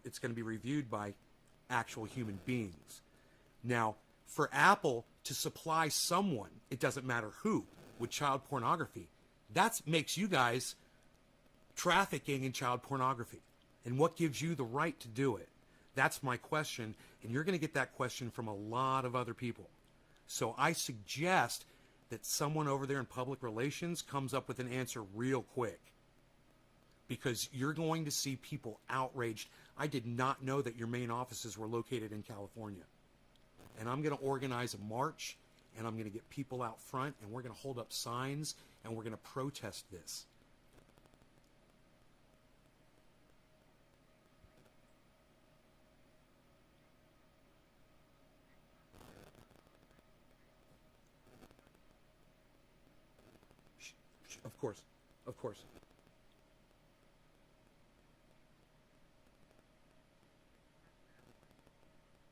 A: it's going to be reviewed by actual human beings. Now, for Apple to supply someone, it doesn't matter who, with child pornography, that makes you guys trafficking in child pornography. And what gives you the right to do it? That's my question, and you're going to get that question from a lot of other people. So I suggest that someone over there in public relations comes up with an answer real quick, because you're going to see people outraged. I did not know that your main offices were located in California. And I'm going to organize a march, and I'm going to get people out front, and we're going to hold up signs, and we're going to protest this. Of course. Of course.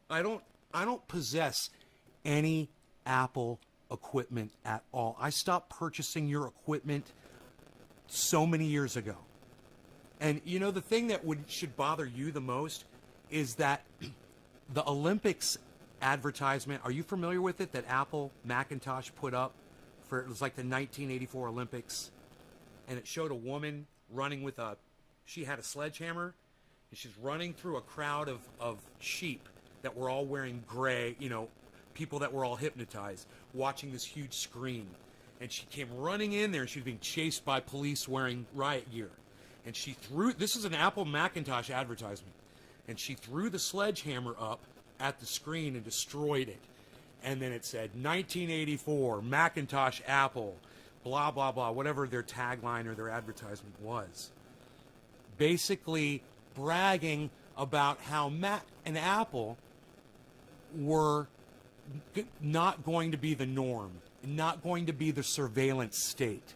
A: I don't possess any Apple equipment at all. I stopped purchasing your equipment so many years ago. And you know, the thing that should bother you the most is that the Olympics advertisement, are you familiar with it, that Apple Macintosh put up for, it was like the 1984 Olympics, and it showed a woman running with she had a sledgehammer, and she's running through a crowd of sheep that were all wearing gray, you know, people that were all hypnotized, watching this huge screen. And she came running in there, and she was being chased by police wearing riot gear. And she threw, this is an Apple Macintosh advertisement, and she threw the sledgehammer up at the screen and destroyed it. And then it said, 1984, Macintosh Apple, blah, blah, blah, whatever their tagline or their advertisement was. Basically bragging about how Mac and Apple were not going to be the norm, not going to be the surveillance state.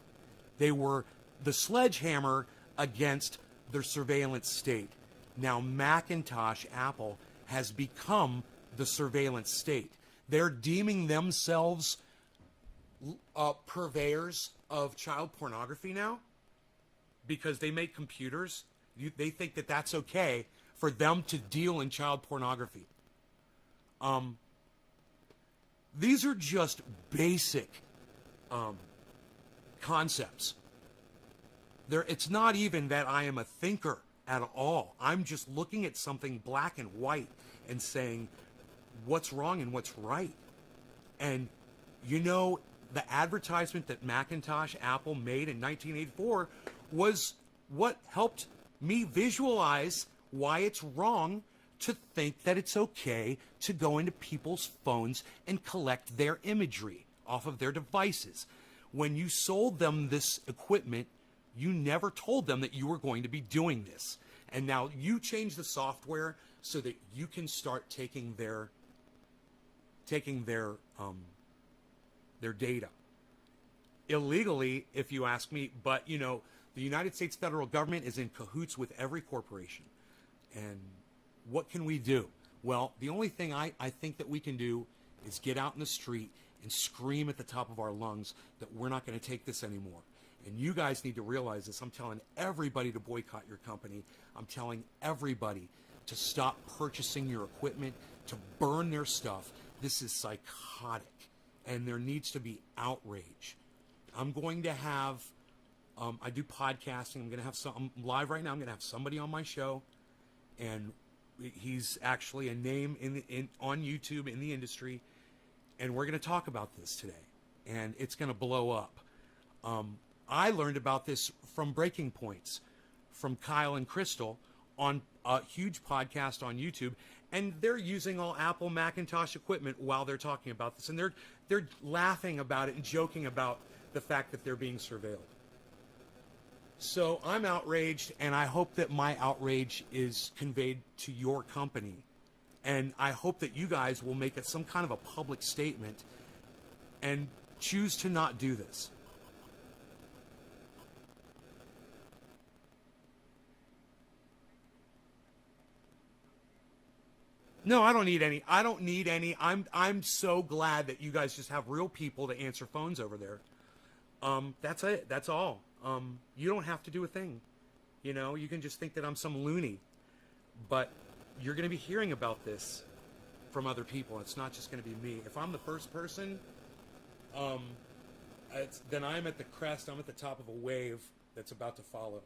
A: They were the sledgehammer against the surveillance state. Now Macintosh Apple has become the surveillance state. They're deeming themselves purveyors of child pornography now because they make computers. They think that that's okay for them to deal in child pornography. These are just basic concepts. It's not even that I am a thinker at all. I'm just looking at something black and white and saying what's wrong and what's right. And you know, the advertisement that Macintosh Apple made in 1984 was what helped me visualize why it's wrong to think that it's okay to go into people's phones and collect their imagery off of their devices. When you sold them this equipment, you never told them that you were going to be doing this. And now you change the software so that you can start taking their data illegally, if you ask me. But you know, the United States federal government is in cahoots with every corporation. And what can we do? Well, the only thing I think that we can do is get out in the street and scream at the top of our lungs that we're not going to take this anymore. And you guys need to realize this. I'm telling everybody to boycott your company. I'm telling everybody to stop purchasing your equipment, to burn their stuff. This is psychotic, and there needs to be outrage. I'm going to have, I do podcasting. I'm going to have I'm live right now. I'm going to have somebody on my show, and He's actually a name on YouTube in the industry, and we're going to talk about this today, and it's going to blow up. I learned about this from Breaking Points, from Kyle and Crystal on a huge podcast on YouTube, and they're using all Apple Macintosh equipment while they're talking about this, and they're laughing about it and joking about the fact that they're being surveilled. So I'm outraged, and I hope that my outrage is conveyed to your company, and I hope that you guys will make it some kind of a public statement and choose to not do this. No, I don't need any. I don't need any. I'm so glad that you guys just have real people to answer phones over there. That's it. That's all. You don't have to do a thing. You know, you can just think that I'm some loony. But you're going to be hearing about this from other people. It's not just going to be me. If I'm the first person, then I'm at the crest. I'm at the top of a wave that's about to follow.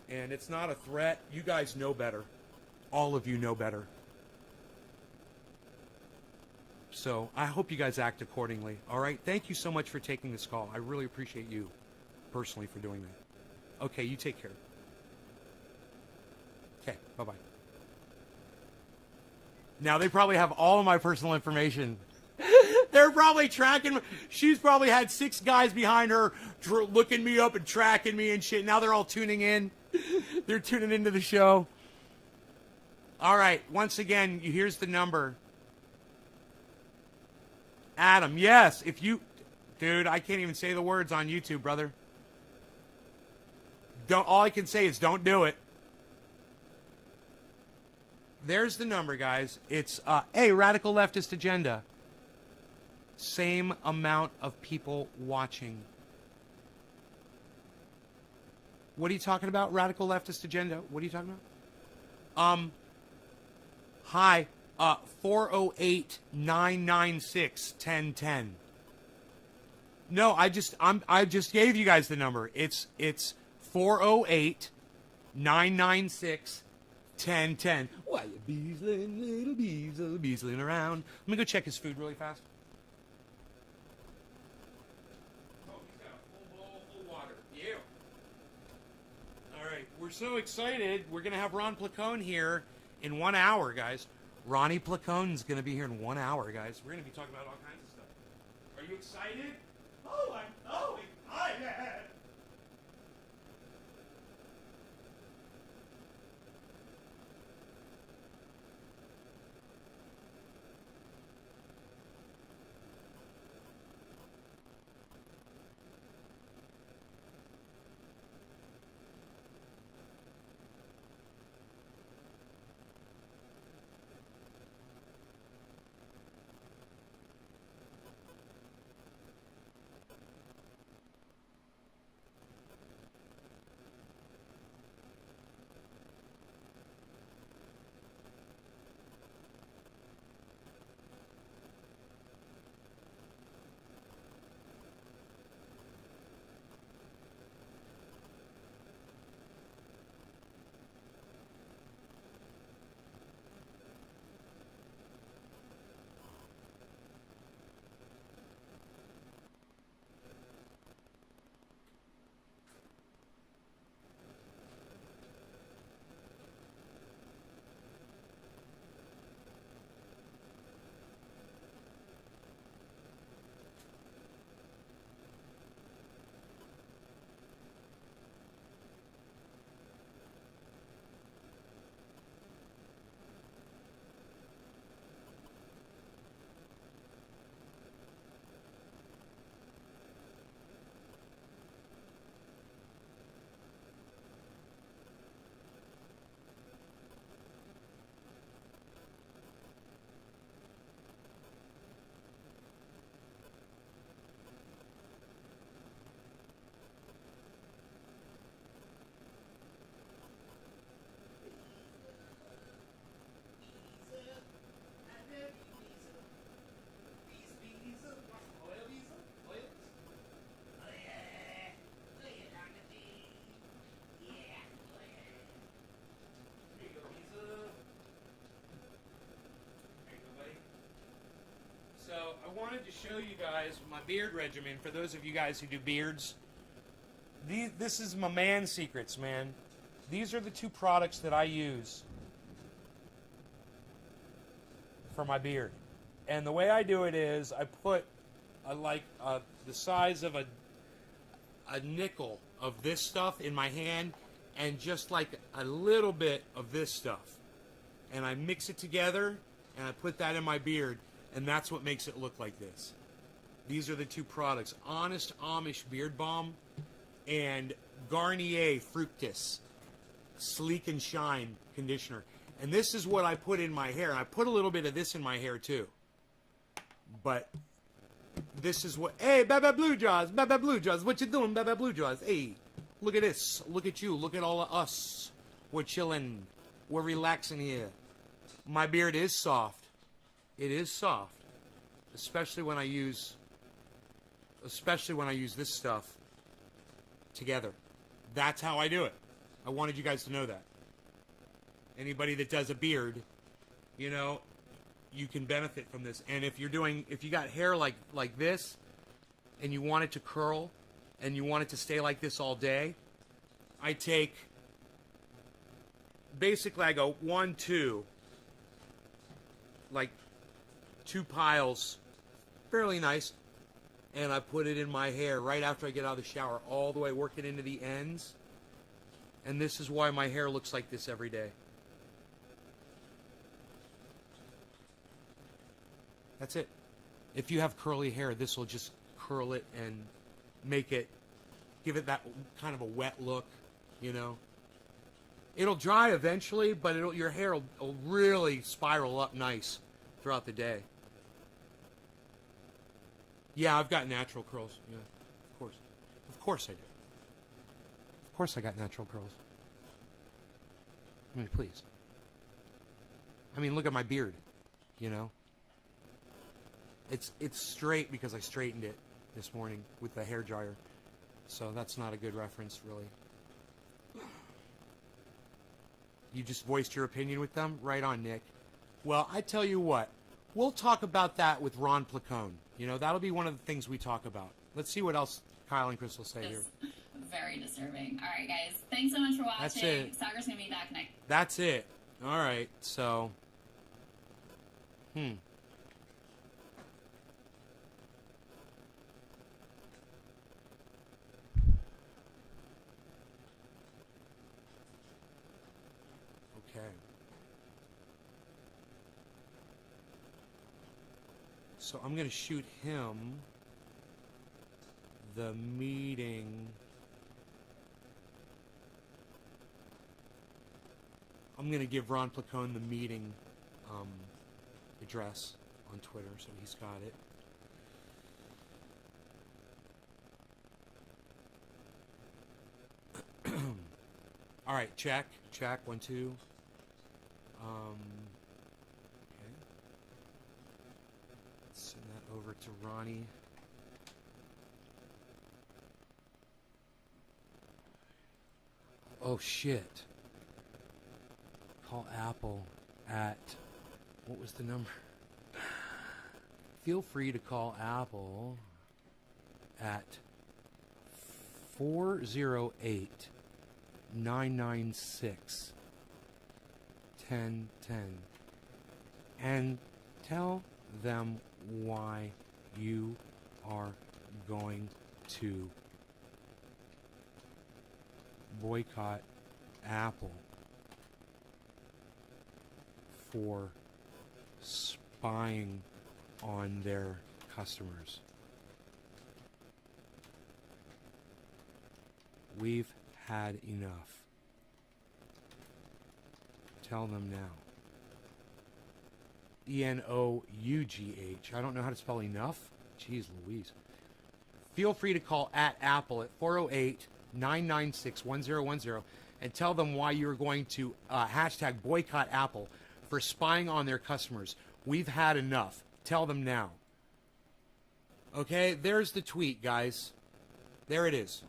A: And it's not a threat. You guys know better. All of you know better. So I hope you guys act accordingly. All right. Thank you so much for taking this call. I really appreciate you personally for doing that. Okay. You take care. Okay. Bye-bye. Now they probably have all of my personal information. They're probably tracking. She's probably had 6 guys behind her looking me up and tracking me and shit. Now they're all tuning in. They're tuning into the show. All right. Once again, here's the number. Adam, yes. If you... Dude, I can't even say the words on YouTube, brother. All I can say is don't do it. There's the number, guys. It's, Radical Leftist Agenda. Same amount of people watching. What are you talking about, Radical Leftist Agenda? What are you talking about? Hi, 408-996-1010. No, I just gave you guys the number. It's 408-996-1010. Why you beasling, little beasling around? Let me go check his food really fast. Oh, he's got a full bowl full of water. Yeah. All right, we're so excited. We're gonna have Ron Placone here in 1 hour, guys. Ronnie Placone's going to be here in 1 hour, guys. We're going to be talking about all kinds of stuff. Are you excited? Oh, I'm so excited! wanted to show you guys my beard regimen for those of you guys who do beards. This is my man secrets, man. These are the two products that I use for my beard. And the way I do it is I put the size of a nickel of this stuff in my hand and just like a little bit of this stuff. And I mix it together and I put that in my beard, and that's what makes it look like this. These are the two products, Honest Amish Beard Balm and Garnier Fructis Sleek and Shine Conditioner. And this is what I put in my hair. And I put a little bit of this in my hair too. But this is what, hey, Baba Blue Jaws, what you doing, Baba Blue Jaws? Hey, look at this, look at you, look at all of us. We're chilling, we're relaxing here. My beard is soft. It is soft, especially when I use this stuff together. That's how I do it. I wanted you guys to know that. Anybody that does a beard, you know, you can benefit from this. And if you got hair like this, and you want it to curl, and you want it to stay like this all day, basically I go 1, 2, like 2 piles, fairly nice, and I put it in my hair right after I get out of the shower, all the way, work it into the ends, and this is why my hair looks like this every day. That's it. If you have curly hair, this will just curl it and give it that kind of a wet look, you know. It'll dry eventually, but your hair will really spiral up nice throughout the day. Yeah, I've got natural curls. Yeah, of course. Of course I do. Of course I got natural curls. I mean, please. I mean, look at my beard, you know. It's straight because I straightened it this morning with the hair dryer. So that's not a good reference, really. You just voiced your opinion with them? Right on, Nick. Well, I tell you what. We'll talk about that with Ron Placone. You know, that'll be one of the things we talk about. Let's see what else Kyle and Crystal say here.
C: Very disturbing. All right, guys. Thanks so much for watching.
A: That's it.
C: Soccer's going to be back next.
A: That's it. All right. So, Okay. So I'm going to shoot him the meeting. I'm going to give Ron Placone the meeting address on Twitter, so he's got it. All right, check, 1, 2. Okay. Send that over to Ronnie. Oh shit. Call Apple at, what was the number? Feel free to call Apple at 408-996-1010 and tell them why you are going to boycott Apple for spying on their customers. We've had enough. Tell them now. ENOUGH. I don't know how to spell enough. Jeez Louise. Feel free to call at Apple at 408-996-1010 and tell them why you're going to hashtag boycott Apple for spying on their customers. We've had enough. Tell them now. Okay, there's the tweet, guys. There it is.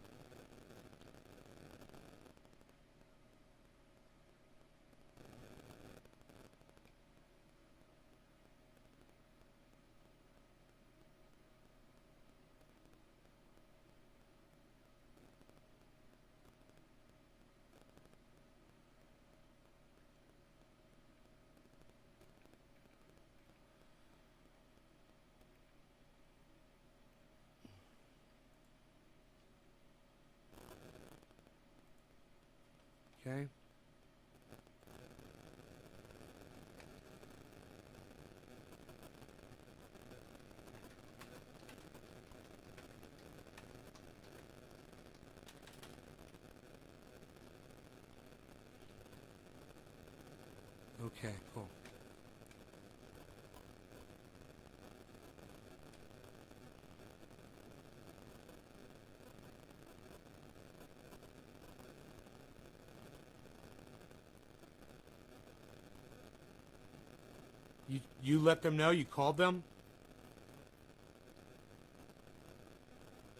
A: Okay. Okay, cool. You let them know? You called them?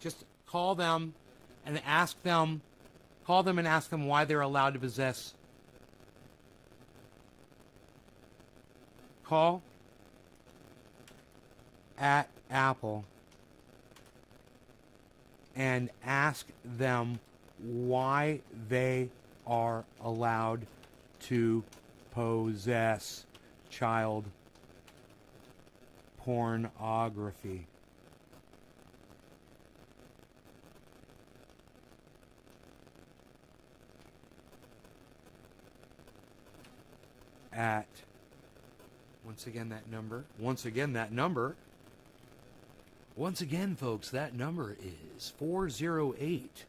A: Just call them and ask them, call them and ask them why they're allowed to possess. Call at Apple and ask them why they are allowed to possess child pornography. At, once again, folks, that number is 408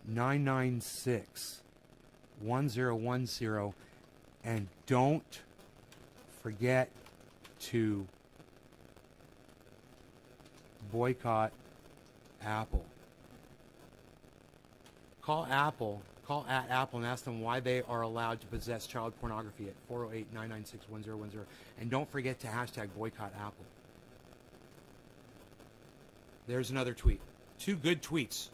A: 996 1010. And don't forget to boycott Apple. Call at Apple and ask them why they are allowed to possess child pornography at 408-996-1010. And don't forget to hashtag boycott Apple. There's another tweet. 2 good tweets.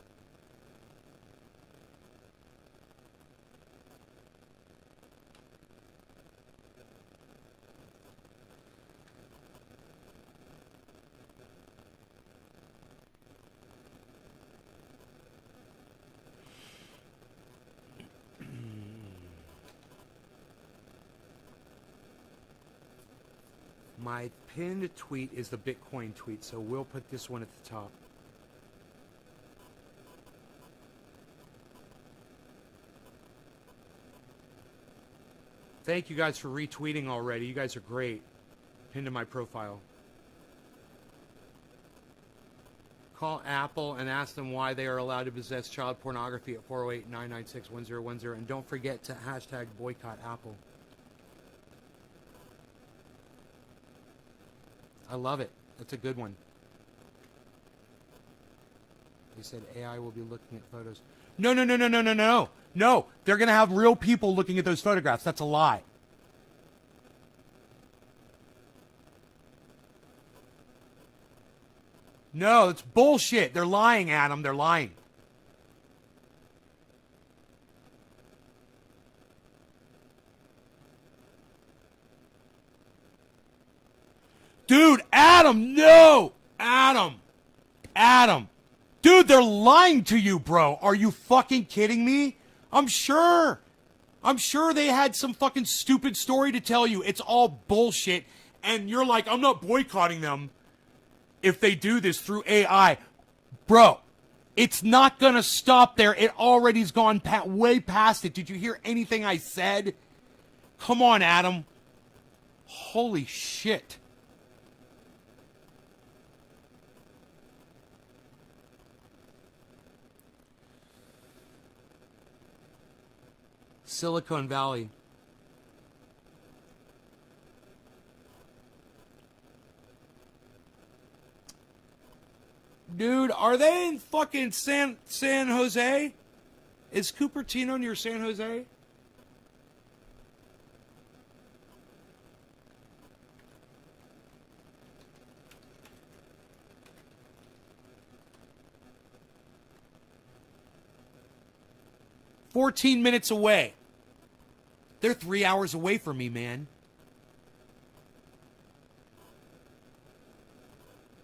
A: My pinned tweet is the Bitcoin tweet, so we'll put this one at the top. Thank you guys for retweeting already. You guys are great. Pinned to my profile. Call Apple and ask them why they are allowed to possess child pornography at 408-996-1010. And don't forget to hashtag boycott Apple. I love it. That's a good one. They said AI will be looking at photos. No. No, they're going to have real people looking at those photographs. That's a lie. No, it's bullshit. They're lying, Adam. They're lying. Dude, Adam, no! Adam. Dude, they're lying to you, bro. Are you fucking kidding me? I'm sure they had some fucking stupid story to tell you. It's all bullshit. And you're like, I'm not boycotting them if they do this through AI. Bro, it's not going to stop there. It already's gone way past it. Did you hear anything I said? Come on, Adam. Holy shit. Silicon Valley. Dude, are they in fucking San Jose? Is Cupertino near San Jose? "14 minutes away." They're 3 hours away from me, man.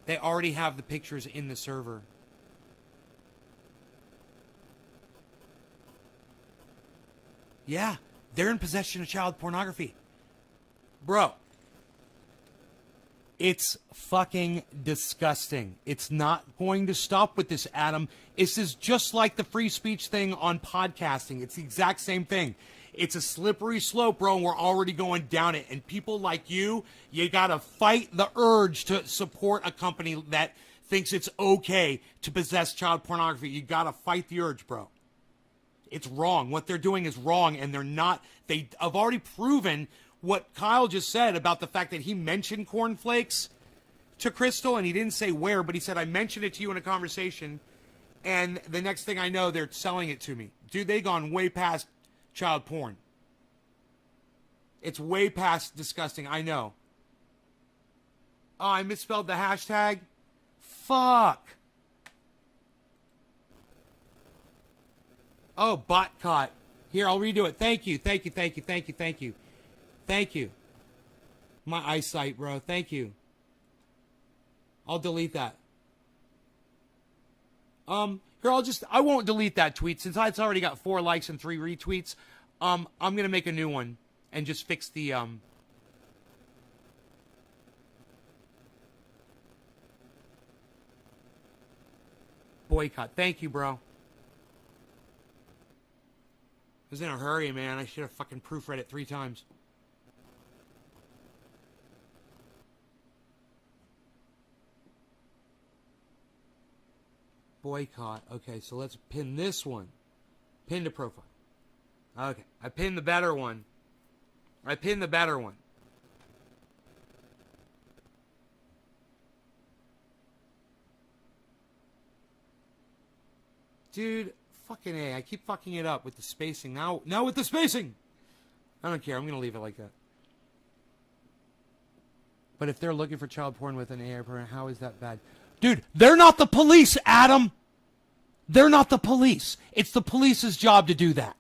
A: They already have the pictures in the server. Yeah, they're in possession of child pornography. Bro, It's fucking disgusting. It's not going to stop with this, Adam. This is just like the free speech thing on podcasting. It's the exact same thing. It's a slippery slope, bro, and we're already going down it. And people like you gotta fight the urge to support a company that thinks it's okay to possess child pornography. You gotta fight the urge, bro. It's wrong. What they're doing is wrong, and they have already proven what Kyle just said about the fact that he mentioned cornflakes to Crystal, and he didn't say where, but he said, I mentioned it to you in a conversation, and the next thing I know, they're selling it to me. Dude, they've gone way past child porn. It's way past disgusting, I know. Oh, I misspelled the hashtag? Fuck. Oh, bot caught. Here, I'll redo it. Thank you. Thank you. My eyesight, bro. Thank you. I'll delete that. Here, I won't delete that tweet since it's already got 4 likes and 3 retweets. I'm going to make a new one and just fix the, boycott. Thank you, bro. I was in a hurry, man. I should have fucking proofread it 3 times. Boycott. Okay, so let's pin this one. Pin to profile. Okay, I pinned the better one. Dude, fucking A. I keep fucking it up with the spacing. Now with the spacing! I don't care. I'm going to leave it like that. But if they're looking for child porn with an AI program, how is that bad? Dude, they're not the police, Adam! They're not the police. It's the police's job to do that.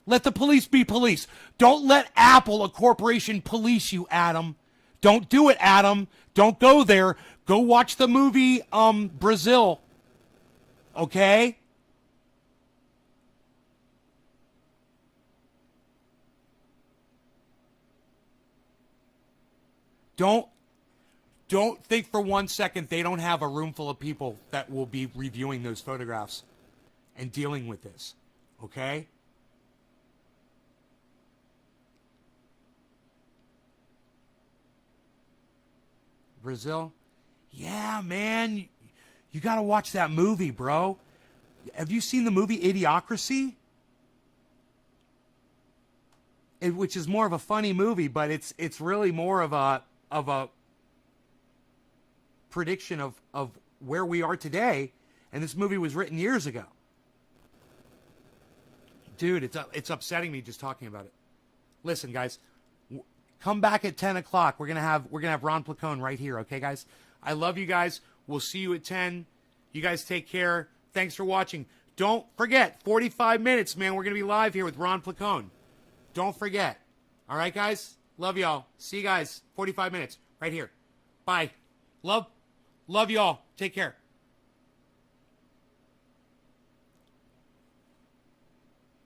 A: Let the police be police. Don't let Apple, a corporation, police you, Adam. Don't do it, Adam. Don't go there. Go watch the movie, Brazil. Okay? Don't think for 1 second they don't have a room full of people that will be reviewing those photographs and dealing with this. Okay? Brazil? Yeah, man. You got to watch that movie, bro. Have you seen the movie Idiocracy? Which is more of a funny movie, but it's really more of a prediction of where we are today, and this movie was written years ago. Dude, it's upsetting me just talking about it. Listen, guys, come back at 10 o'clock. We're gonna have Ron Placone right here, okay, guys? I love you guys. We'll see you at 10. You guys take care. Thanks for watching. Don't forget, 45 minutes, man. We're gonna be live here with Ron Placone. Don't forget. All right, guys? Love y'all. See you guys. 45 minutes right here. Bye. Love y'all. Take care.